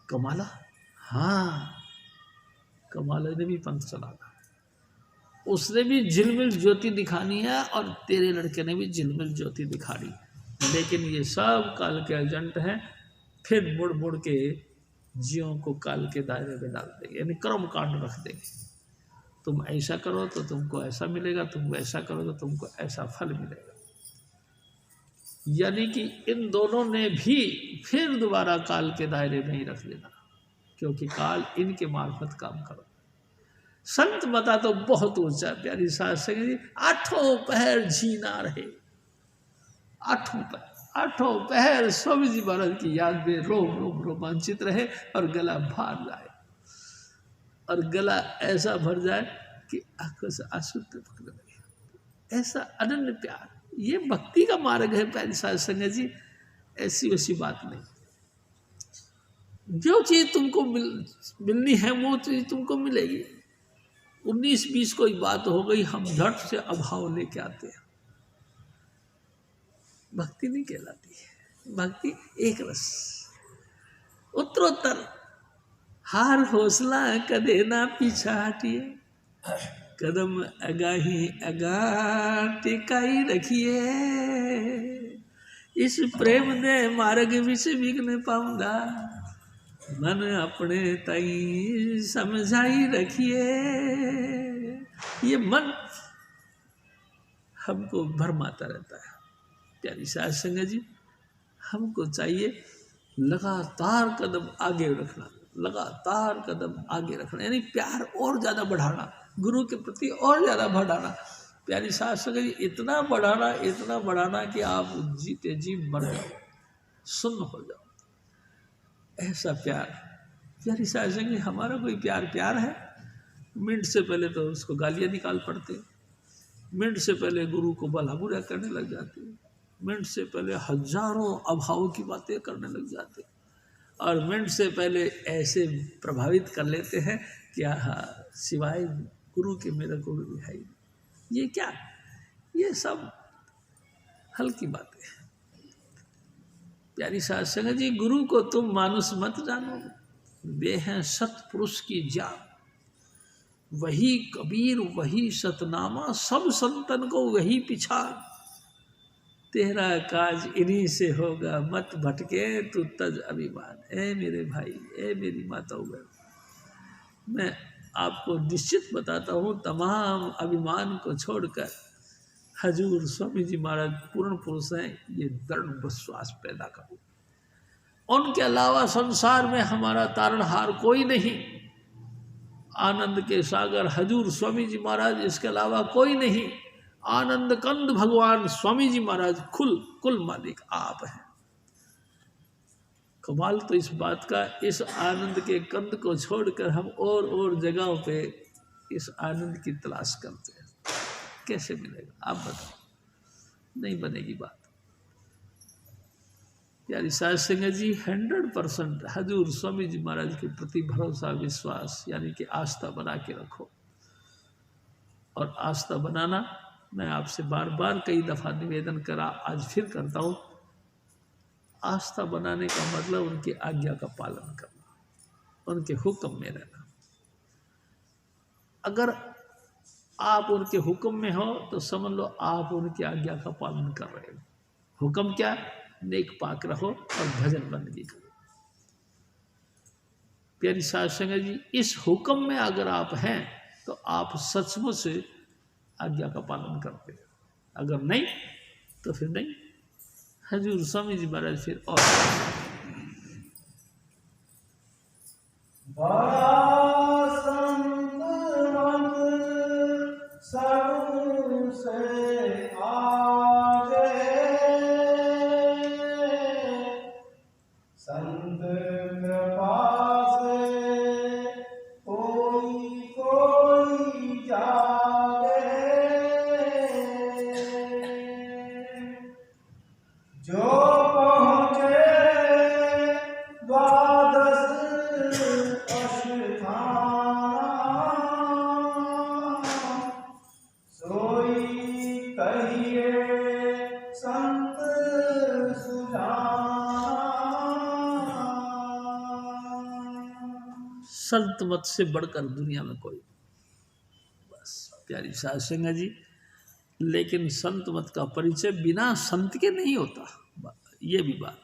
कमाला, हाँ, कमाला ने भी पंथ चलाना, उसने भी झिलमिल ज्योति दिखानी है, और तेरे लड़के ने भी झिलमिल ज्योति दिखानी। लेकिन ये सब काल के एजेंट हैं, फिर मुड़ मुड़ के जीवों को काल के दायरे में डाल देंगे, यानी कर्म कांड रख देंगे। तुम ऐसा करो तो तुमको ऐसा मिलेगा, तुम वैसा करो तो तुमको ऐसा फल मिलेगा। यानी कि इन दोनों ने भी फिर दोबारा काल के दायरे में ही रख देना, क्योंकि काल इनके मार्फत काम करो। संत बता तो बहुत ऊंचा। प्यारी साहब संगत जी, 8 पहर जीना रहे, 8 पहर स्वामी जी महाराज की याद में रोम रोम रोमांचित रहे, और गला भर जाए, और गला ऐसा भर जाए कि आंखों से आंसू टपकने लगे। ऐसा अनन्य प्यार, ये भक्ति का मार्ग है। प्यारी साहब संगत जी, ऐसी वैसी बात नहीं। जो चीज तुमको मिलनी है वो चीज तुमको मिलेगी। 19-20 कोई बात हो गई, हम झट से अभाव लेके आते हैं। भक्ति नहीं कहलाती है। भक्ति एक रस, उत्तरोत्तर। हार हौसला कदे ना पीछा हटिए, कदम अगाही अगा टिकाई रखिए। इस प्रेम दे मार्ग विच विघ्न पाऊंगा, मन अपने तई समझाई रखिए। ये मन हमको भरमाता रहता है। प्यारी साध संगत जी, हमको चाहिए लगातार कदम आगे रखना, लगातार कदम आगे रखना, यानी प्यार और ज़्यादा बढ़ाना, गुरु के प्रति और ज़्यादा बढ़ाना। प्यारी साध संगत जी, इतना बढ़ाना कि आप जीते जी मर जाओ, सुन्न हो जाओ, ऐसा प्यार। प्यारी साध संगत जी, हमारा कोई प्यार है? मिनट से पहले तो उसको गालियाँ निकाल पड़ते, मिनट से पहले गुरु को भला बुरा करने लग जाते, मिनट से पहले हजारों अभाव की बातें करने लग जाते, और मिनट से पहले ऐसे प्रभावित कर लेते हैं कि हाँ, सिवाय गुरु के मेरा कोई भी है ही नहीं। ये क्या? ये सब हल्की बातें हैं। प्यारी साध संगत जी, गुरु को तुम मानुष मत जानो, वे हैं सतपुरुष की जान, वही कबीर वही सतनामा, सब संतन को वही पिछाड़, तेरा काज इन्हीं से होगा, मत भटके तू तज अभिमान। ए मेरे भाई, ए मेरी माताओं बहन, मैं आपको निश्चित बताता हूँ, तमाम अभिमान को छोड़कर हजूर स्वामी जी महाराज पूर्ण पुरुष हैं, ये दृढ़ विश्वास पैदा करो। उनके अलावा संसार में हमारा तारणहार कोई नहीं, आनंद के सागर हजूर स्वामी जी महाराज, इसके अलावा कोई नहीं। आनंद कंद भगवान स्वामी जी महाराज कुल मालिक आप हैं। कमाल तो इस बात का, इस आनंद के कंद को छोड़कर हम और जगहों पे इस आनंद की तलाश करते हैं, कैसे मिलेगा आप बताओ? नहीं बनेगी बात। प्यारी साध संगत जी, 100% हजूर स्वामी जी महाराज के प्रति भरोसा विश्वास यानी कि आस्था बना के रखो। और आस्था बनाना, मैं आपसे बार बार कई दफ़ा निवेदन करा, आज फिर करता हूँ, आस्था बनाने का मतलब उनकी आज्ञा का पालन करना, उनके हुक्म में रहना। अगर आप उनके हुक्म में हो तो समझ लो आप उनकी आज्ञा का पालन कर रहे हो। हुक्म क्या? नेक पाक रहो और भजन बंदगी करो। प्यारी साध संगत जी, इस हुक्म में अगर आप हैं तो आप सचमुच से आज्ञा का पालन करते हैं, अगर नहीं तो फिर नहीं। हजूर स्वामी जी महाराज फिर और संत मत से बढ़कर दुनिया में कोई, बस प्यारी साध संगत जी। लेकिन संत मत का परिचय बिना संत के नहीं होता, ये भी बात।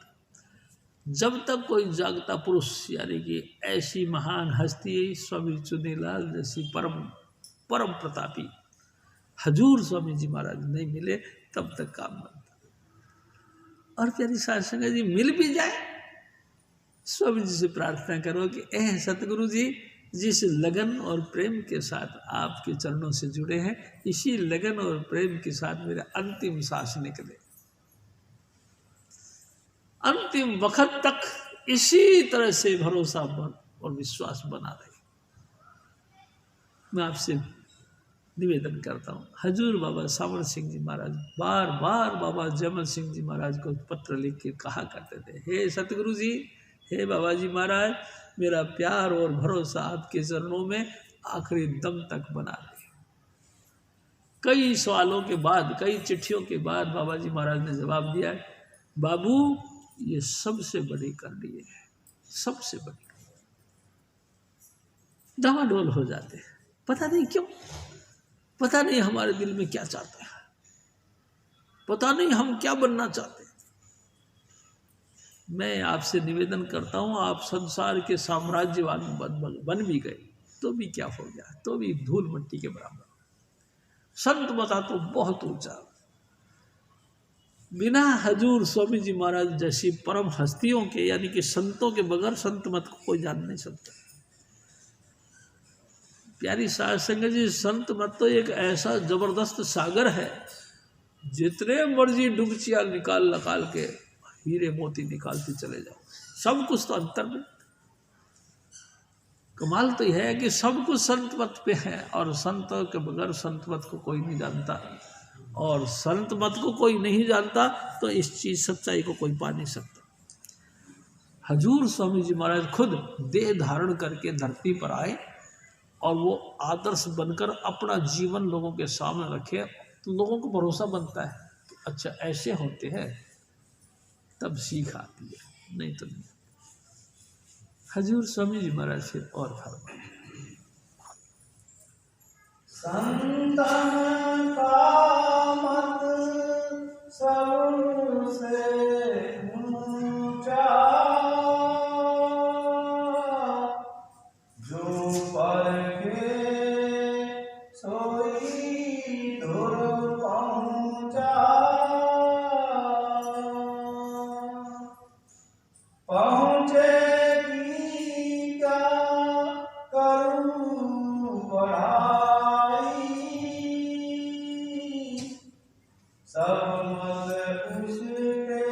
जब तक कोई जागता पुरुष यानी कि ऐसी महान हस्ती स्वामी चुनीलाल जैसी परम प्रतापी हजूर स्वामी जी महाराज नहीं मिले, तब तक काम बनता। और प्यारी साध संगत जी, मिल भी जाए, स्वामी जी से प्रार्थना करो कि ए सतगुरु जी, जिस लगन और प्रेम के साथ आपके चरणों से जुड़े हैं, इसी लगन और प्रेम के साथ मेरा अंतिम सांस निकले, अंतिम वक्त तक इसी तरह से भरोसा और विश्वास बना रहे। मैं आपसे निवेदन करता हूँ, हजूर बाबा सावर सिंह जी महाराज बार बार बाबा जयमल सिंह जी महाराज को पत्र लिख के कहा करते थे, हे सतगुरु जी, हे बाबा जी महाराज, मेरा प्यार और भरोसा आपके चरणों में आखिरी दम तक बना रहे। कई सवालों के बाद, कई चिट्ठियों के बाद बाबा जी महाराज ने जवाब दिया, बाबू ये सबसे बड़ी करनी है, सबसे बड़ी। डामाडोल हो जाते हैं, पता नहीं क्यों, पता नहीं हमारे दिल में क्या चाहता है, पता नहीं हम क्या बनना चाहते हैं। मैं आपसे निवेदन करता हूँ, आप संसार के साम्राज्यवान बन भी गए तो भी क्या हो गया, तो भी धूल मिट्टी के बराबर। संत बता तो बहुत ऊंचा, बिना हजूर स्वामी जी महाराज जैसी परम हस्तियों के यानी कि संतों के बगैर संत मत को कोई जान नहीं सकता। प्यारी साध संगत जी, संत मत तो एक ऐसा जबरदस्त सागर है, जितने मर्जी डुबचिया निकाल के हीरे मोती निकालते चले जाओ, सब कुछ तो अंतर में। कमाल तो यह है कि सब कुछ संत मत पे है, और संत के बगैर संत मत को कोई नहीं जानता, और संत मत को कोई नहीं जानता तो इस चीज सच्चाई को कोई पा नहीं सकता। हजूर स्वामी जी महाराज खुद देह धारण करके धरती पर आए और वो आदर्श बनकर अपना जीवन लोगों के सामने रखे, तो लोगों को भरोसा बनता है कि अच्छा ऐसे होते हैं, तब सीख आती है, नहीं तो नहीं। हजूर स्वामी जी महाराज से और फरमाए, संतन का मत सबसे ऊंचा, जो परखे सोई दूर पहुंचा, पहुंचेगी क्या करूं बढ़ाई, सब मत उसके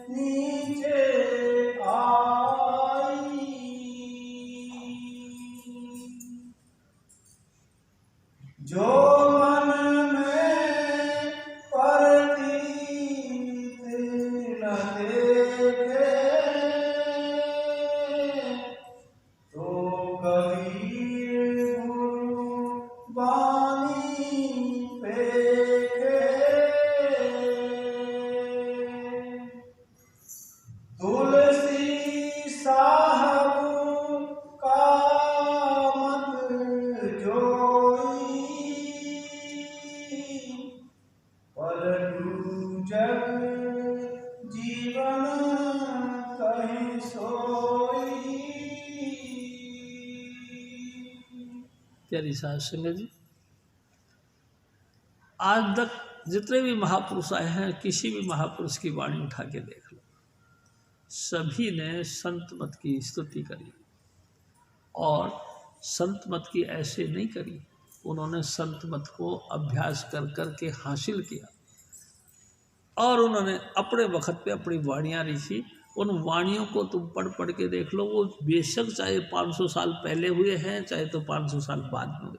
नीचे आई, जो मन में प्रतीत न देखे, तो कबीर गुरु बानी पेखे, तुलसी साहब का मत जोई, पलटू जग जीवन कहीं सोई। प्यारी साध संगत जी, आज तक जितने भी महापुरुष आए हैं, किसी भी महापुरुष की वाणी उठा के देख लो, सभी ने संत मत की स्तुति करी, और संत मत की ऐसे नहीं करी, उन्होंने संत मत को अभ्यास कर कर के हासिल किया, और उन्होंने अपने वक्त पे अपनी वाणियाँ लिखी। उन वाणियों को तुम पढ़ के देख लो, वो बेशक चाहे 500 साल पहले हुए हैं, चाहे तो 500 साल बाद में हुए,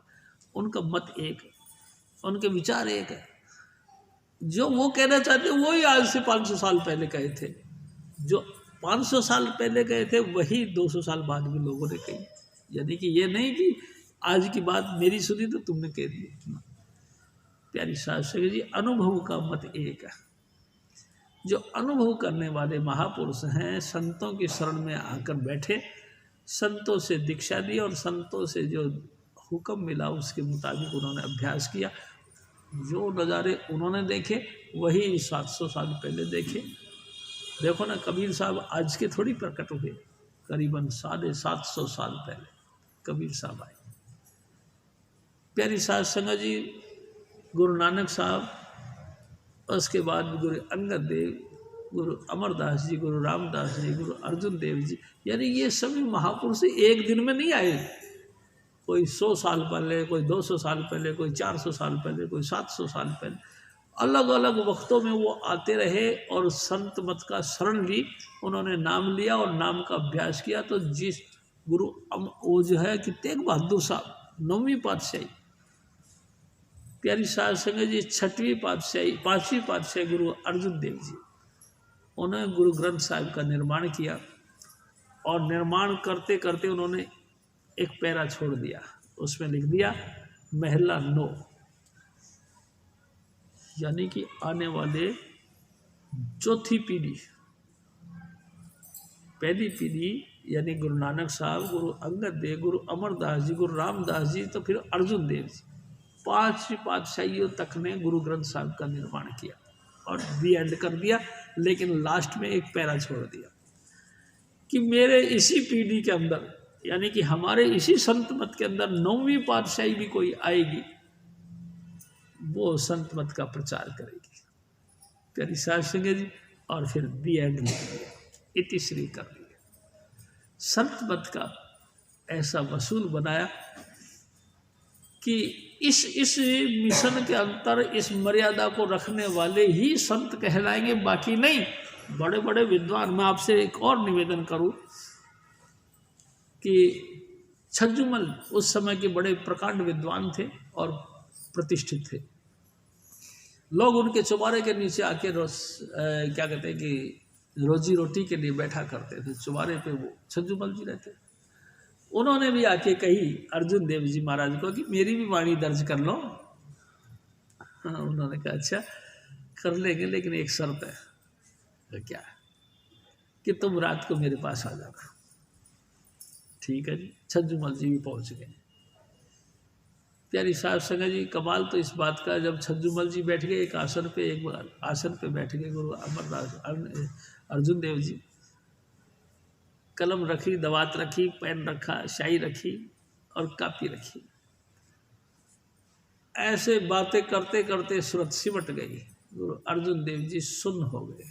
उनका मत एक है, उनके विचार एक है। जो वो कहना चाहते हैं वही आज से 500 साल पहले कहे थे, जो 500 साल पहले कहे थे वही 200 साल बाद भी लोगों ने कही। यानी कि ये नहीं कि आज की बात मेरी सुनी तो तुमने कह दी। प्यारी साध संगत जी, अनुभव का मत एक है। जो अनुभव करने वाले महापुरुष हैं, संतों की शरण में आकर बैठे, संतों से दीक्षा दी और संतों से जो हुक्म मिला उसके मुताबिक उन्होंने अभ्यास किया। जो नज़ारे उन्होंने देखे वही 700 साल पहले देखे। देखो ना, कबीर साहब आज के थोड़ी प्रकट हुए, करीबन 750 साल पहले कबीर साहब आए। प्यारी साध संगत जी, गुरु नानक साहब, उसके बाद गुरु अंगद देव, गुरु अमरदास जी, गुरु रामदास जी, गुरु अर्जुन देव जी, यानी ये सभी महापुरुष एक दिन में नहीं आए। कोई 100 साल पहले, कोई 200 साल पहले, कोई 400 साल पहले, कोई 700 साल पहले, अलग अलग वक्तों में वो आते रहे और संत मत का शरण ली। उन्होंने नाम लिया और नाम का अभ्यास किया। तो जिस गुरु वो जो है कि तेग बहादुर साहब 9वीं पातशाही, प्यारी साध संगत जी 6वीं पातशाही, 5वीं पातशाही गुरु अर्जुन देव जी, उन्होंने गुरु ग्रंथ साहिब का निर्माण किया, और निर्माण करते करते उन्होंने एक पैरा छोड़ दिया, उसमें लिख दिया महला 9, यानी कि आने वाले चौथी पीढ़ी, पहली पीढ़ी यानी गुरु नानक साहब, गुरु अंगद देव, गुरु अमरदास जी, गुरु रामदास जी, तो फिर अर्जुन देव जी, 5 पातशाहियों तक ने गुरु ग्रंथ साहिब का निर्माण किया और दी एंड कर दिया। लेकिन लास्ट में एक पैरा छोड़ दिया कि मेरे इसी पीढ़ी के अंदर, यानी कि हमारे इसी संत मत के अंदर 9वीं पातशाही भी कोई आएगी, वो संत मत का प्रचार करेगी। प्यारी साहब संगे जी, और फिर दी एंड लिख दिया, इतिश्री कर दिया। संत मत का ऐसा वसूल बनाया कि इस मिशन के अंतर इस मर्यादा को रखने वाले ही संत कहलाएंगे, बाकी नहीं। बड़े बड़े विद्वान, मैं आपसे एक और निवेदन करूं कि छज्जूमल उस समय के बड़े प्रकांड विद्वान थे और प्रतिष्ठित थे। लोग उनके चुबारे के नीचे आके क्या कहते हैं कि रोजी रोटी के लिए बैठा करते थे। चुबारे पे वो छज्जूमल जी रहते। उन्होंने भी आके कही अर्जुन देव जी महाराज को कि मेरी भी वाणी दर्ज कर लो। हाँ, उन्होंने कहा अच्छा कर लेंगे, लेकिन एक शर्त है। तो क्या? कि तुम रात को मेरे पास आ जाना। ठीक है जी। छज्जूमल जी भी पहुंच गए। प्यारी साहब संगत जी, कमाल तो इस बात का, जब छज्जूमल जी बैठ गए एक आसन पे बैठ गए गुरु अमरनाथ अर्जुन देव जी, कलम रखी, दवात रखी, पेन रखा, स्याही रखी और कापी रखी। ऐसे बातें करते करते सूरत सिमट गई। गुरु अर्जुन देव जी सुन्न हो गए।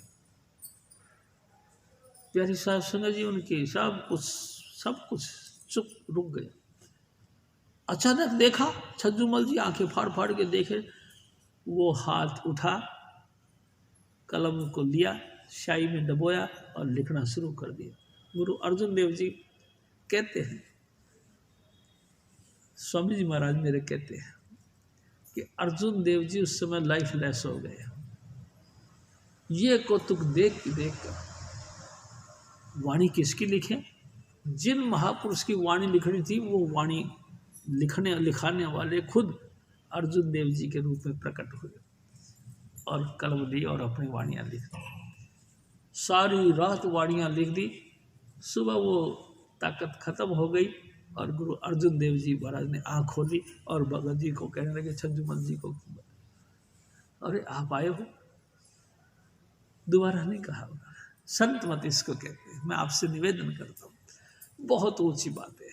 प्यारी साहब संगत जी, उनकी सब कुछ चुप रुक गए। अचानक देखा छज्जूमल जी, आंखें फाड़ फाड़ के देखे, वो हाथ उठा, कलम को लिया, स्याही में डबोया और लिखना शुरू कर दिया। गुरु अर्जुन देव जी कहते हैं, स्वामी जी महाराज मेरे कहते हैं कि अर्जुन देव जी उस समय लाइफ लेस हो गए। ये कौतुक देख कर वाणी किसकी लिखें? जिन महापुरुष की वाणी लिखनी थी, वो वाणी लिखाने वाले खुद अर्जुन देव जी के रूप में प्रकट हुए और कलम दी और अपनी वाणियाँ लिख दी। सारी रात वाणियाँ लिख दी। सुबह वो ताकत खत्म हो गई और गुरु अर्जुन देव जी महाराज ने आँख खोली और भगत जी को कहने लगे, छज्जूमल जी को, अरे आप आए हो? दोबारा नहीं कहा। संत मत इसको कहते हैं। मैं आपसे निवेदन करता हूँ, बहुत ऊंची बात है।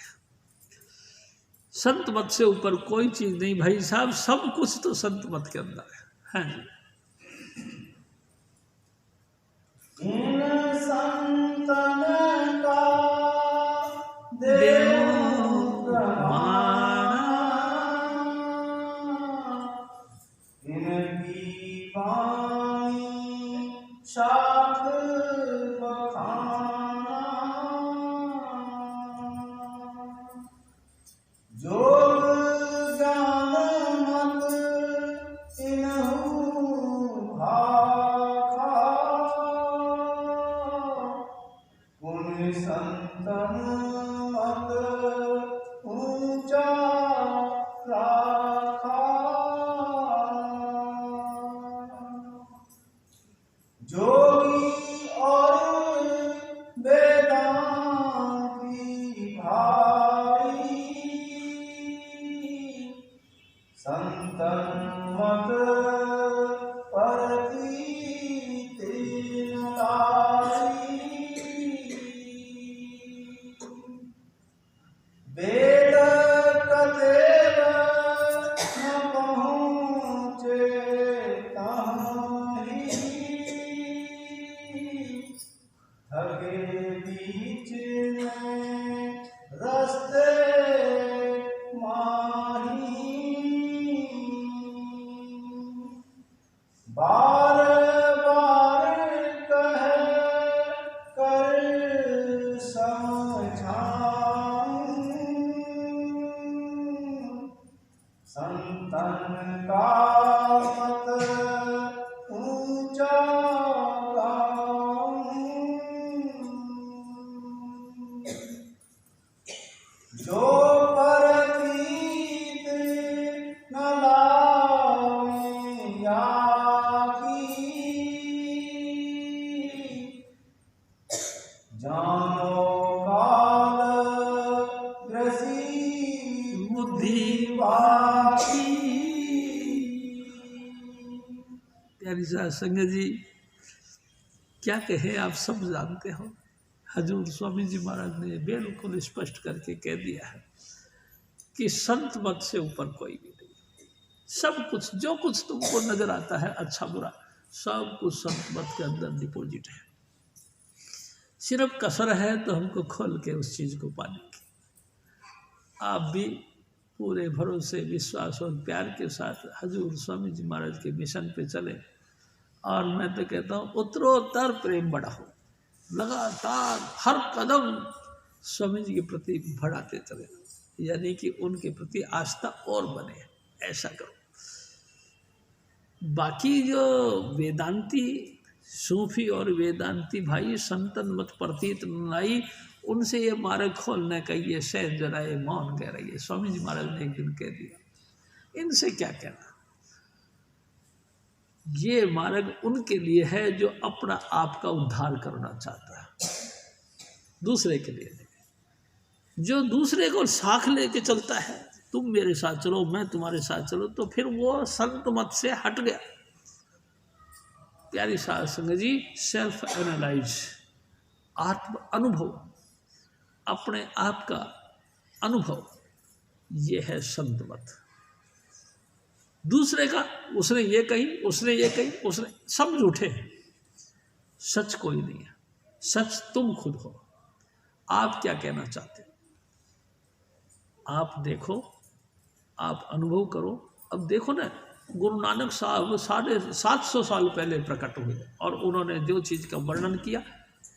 संत मत से ऊपर कोई चीज नहीं भाई साहब, सब कुछ तो संत मत के अंदर है। हाँ जी। इन संतन का देव प्रमाण, इनकी वाणी शाख बखाना, जोग ज्ञान मत इनहु भाखा, पुण्य संतन मत ऊंचा राखा, जोगी और वेदांती भाई, संतन मत परती तीन लाई, वेद कतेव न पहुँचे ताहि, धगे बीच में रस्ते माही, बार बार कह कर समझाऊं, संतन का मत ऊंचा गाऊं, जो परतीत न लावे याकी, जानो काल ग्रसी बुद्धि बाकी। प्यारी साहब संगत जी, क्या कहे, आप सब जानते हो। हजूर स्वामी जी महाराज ने बिल्कुल स्पष्ट करके कह दिया है कि संत मत से ऊपर कोई भी नहीं। सब कुछ जो कुछ तुमको नजर आता है अच्छा बुरा, सब कुछ संत मत के अंदर डिपॉजिट है। सिर्फ कसर है तो हमको खोल के उस चीज़ को पाने की। आप भी पूरे भरोसे, विश्वास और प्यार के साथ हजूर स्वामी जी महाराज के मिशन पे चले, और मैं तो कहता हूँ उत्तरोत्तर प्रेम बढ़ा हो, लगातार हर कदम स्वामी जी के प्रति बढ़ाते चले, यानी कि उनके प्रति आस्था और बने, ऐसा करो। बाकी जो वेदांती सूफी और वेदांती भाई संतन मत प्रतीत लाई, उनसे ये मार्ग खोलने का ये सहज जराए मौन कह रही है। स्वामी जी महाराज ने एक दिन कह दिया, इनसे क्या कहना, ये मार्ग उनके लिए है जो अपना आप का उद्धार करना चाहता है, दूसरे के लिए नहीं। जो दूसरे को साथ लेके चलता है, तुम मेरे साथ चलो, मैं तुम्हारे साथ चलो, तो फिर वो संत मत से हट गया। प्यारी साध संगत जी, सेल्फ एनालाइज, आत्म अनुभव, अपने आप का अनुभव, ये है संत मत। दूसरे का उसने ये कही, उसने ये कही, उसने, सब झूठे हैं, सच कोई नहीं है। सच तुम खुद हो। आप क्या कहना चाहते हो, आप देखो, आप अनुभव करो। अब देखो ना, गुरु नानक साहब 750 साल पहले प्रकट हुए, और उन्होंने जो चीज़ का वर्णन किया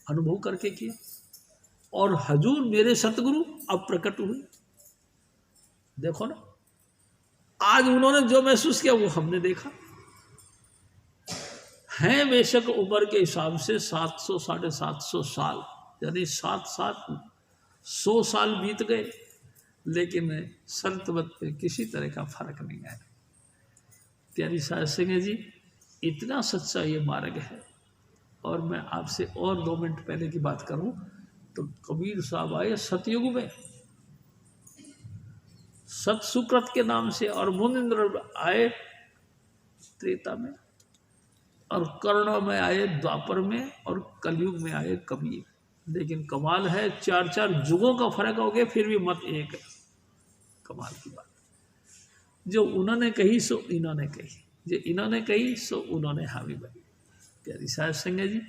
अनुभव करके किया, और हजूर मेरे सतगुरु अब प्रकट हुए। देखो ना, आज उन्होंने जो महसूस किया वो हमने देखा। हैं बेशक उम्र के हिसाब से 700 750 साल, यानी 100 साल बीत गए, लेकिन संतवत पे किसी तरह का फर्क नहीं आया। प्यारी साध संगत जी, इतना सच्चा ये मार्ग है। और मैं आपसे और 2 मिनट पहले की बात करूं तो कबीर साहब आए सतयुग में, सत सुकृत के नाम से, और मुनिंद्र आए त्रेता में, और कर्ण में आए द्वापर में, और कलयुग में आए कबीर। लेकिन कमाल है, 4 युगों का फर्क हो गया, फिर भी मत एक है। कमाल की बात, जो उन्होंने कही सो इन्होंने कही, जो इन्होंने कही सो उन्होंने हामी बनी। प्यारी साध संगत जी,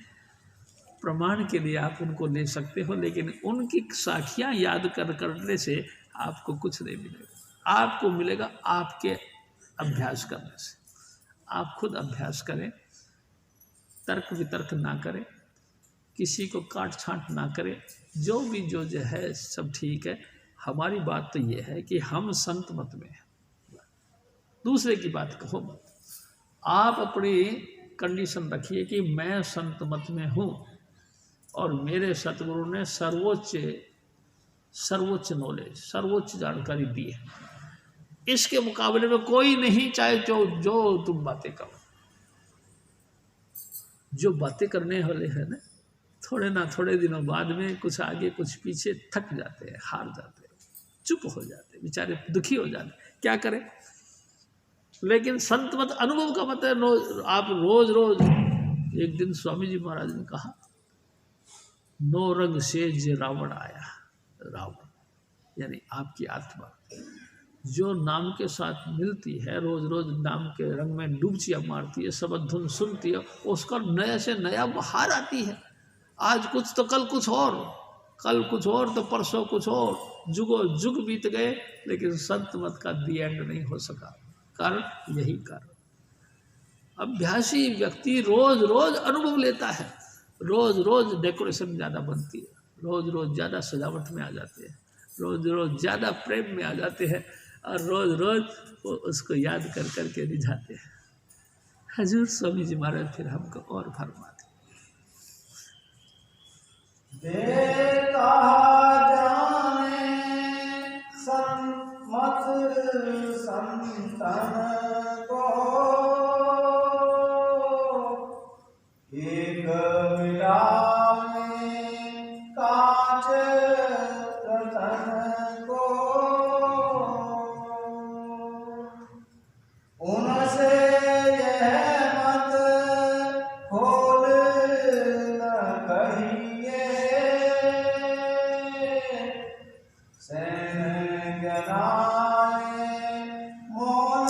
प्रमाण के लिए आप उनको ले सकते हो, लेकिन उनकी साखियां याद करने से आपको कुछ नहीं मिलेगा। आपको मिलेगा आपके अभ्यास करने से। आप खुद अभ्यास करें, तर्क वितर्क ना करें, किसी को काट छांट ना करें। जो है सब ठीक है। हमारी बात तो ये है कि हम संत मत में हैं, दूसरे की बात कहो मत। आप अपनी कंडीशन रखिए कि मैं संत मत में हूँ, और मेरे सतगुरु ने सर्वोच्च नॉलेज, सर्वोच्च जानकारी दी है। इसके मुकाबले में कोई नहीं, चाहे जो तुम बातें करो। जो बातें करने वाले हैं ना, थोड़े दिनों बाद में कुछ आगे कुछ पीछे थक जाते हैं, हार जाते हैं, चुप हो जाते हैं, बेचारे दुखी हो जाते हैं, क्या करें। लेकिन संत मत अनुभव का मत है। आप रोज एक दिन स्वामी जी महाराज ने कहा, नो रंग से जे रावण आया। रावण यानी आपकी आत्मा जो नाम के साथ मिलती है, रोज नाम के रंग में डूबचियाँ मारती है, सबद धुन सुनती है, उसका नया से नया बहार आती है। आज कुछ तो कल कुछ और, कल कुछ और तो परसों कुछ और, जुगों जुग बीत गए, लेकिन संत मत का दी एंड नहीं हो सका। कारण यही कारण, अभ्यासी व्यक्ति रोज अनुभव लेता है, रोज डेकोरेशन ज़्यादा बनती है, रोज ज़्यादा सजावट में आ जाते हैं, रोज ज़्यादा प्रेम में आ जाते हैं, और रोज वो उसको याद कर के रिझाते हैं। हजूर स्वामी जी महाराज फिर हमको और फरमाते, देता जाने संमत संतन को, एक मिलावे कांच रतन को, उनसे यह मत खोल न कहिए, सैन ज्ञानाय मौन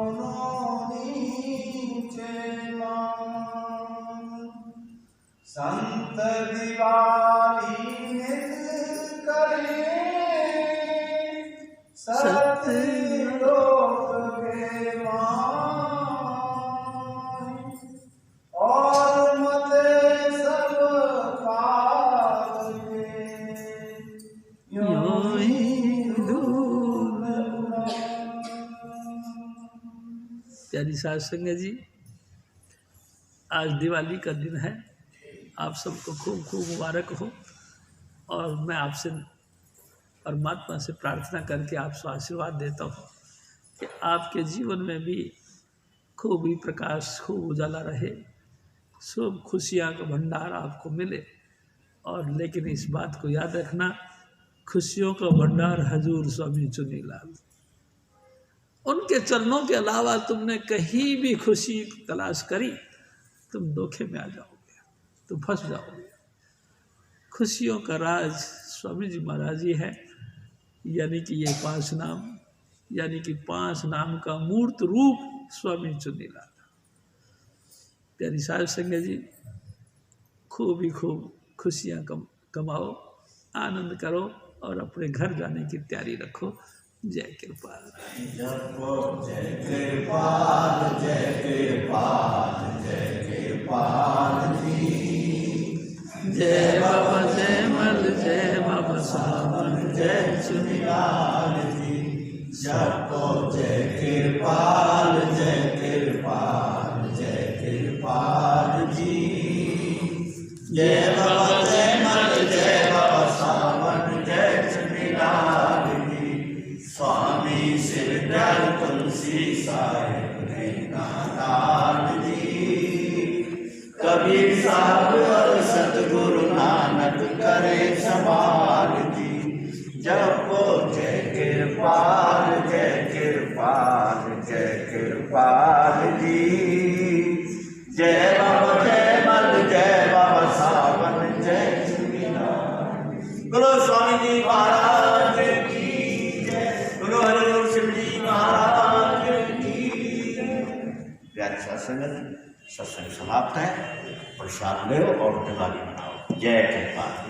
दोनों नीचे मान। संत दिवाली नित करे सत्य लोक के मान। और मते सब काल के यों ही धूल उड़ान। प्यारी साध संगत जी, आज दिवाली का दिन है। आप सबको खूब खूब मुबारक हो। और मैं आपसे परमात्मा से प्रार्थना करके आपसे आशीर्वाद देता हूँ कि आपके जीवन में भी खूब ही प्रकाश, खूब उजाला रहे, शुभ खुशियाँ का भंडार आपको मिले। और लेकिन इस बात को याद रखना, खुशियों का भंडार हजूर स्वामी चुनीलाल, उनके चरणों के अलावा तुमने कहीं भी खुशी तलाश करी, तुम धोखे में आ जाओगे, तुम फंस जाओगे। खुशियों का राज स्वामी जी महाराज ही है। यानी कि ये 5 नाम, यानी कि 5 नाम का मूर्त रूप स्वामी चुनीलाल। प्यारी साध संगत जी, खूब ही खूब खुशियाँ कमाओ, आनंद करो और अपने घर जाने की तैयारी रखो। जय कृपाल। जय कृपाल, जय कृपाल, जय कृपाल जी। जय बाबा जय मल, जय बाबा सावन, जय चुनीलाल जी। जपो जय कृपाल, जय कृपाल, जय कृपाल जी। जय बाबा जय मल, जय बाबा सावन, जय चुनीलाल जी। स्वामी सिरदयाल तुलसी साहिब नाथ जी। कबीर साहब और सतगुरु नानक करे संभाल जी। जपो जय कृपाल, जय कृपाल, जय कृपाल जी। जय बाबा जय मल, जय बाबा सावन, जय चुनीलाल। बोलो स्वामी जी महाराज की जय। बोलो हरिओम शिव जी महाराज की जय। प्यारे सत्संग, सत्संग समाप्त है। प्रसाद लो और दिवाली मनाओ। जय कृपाल।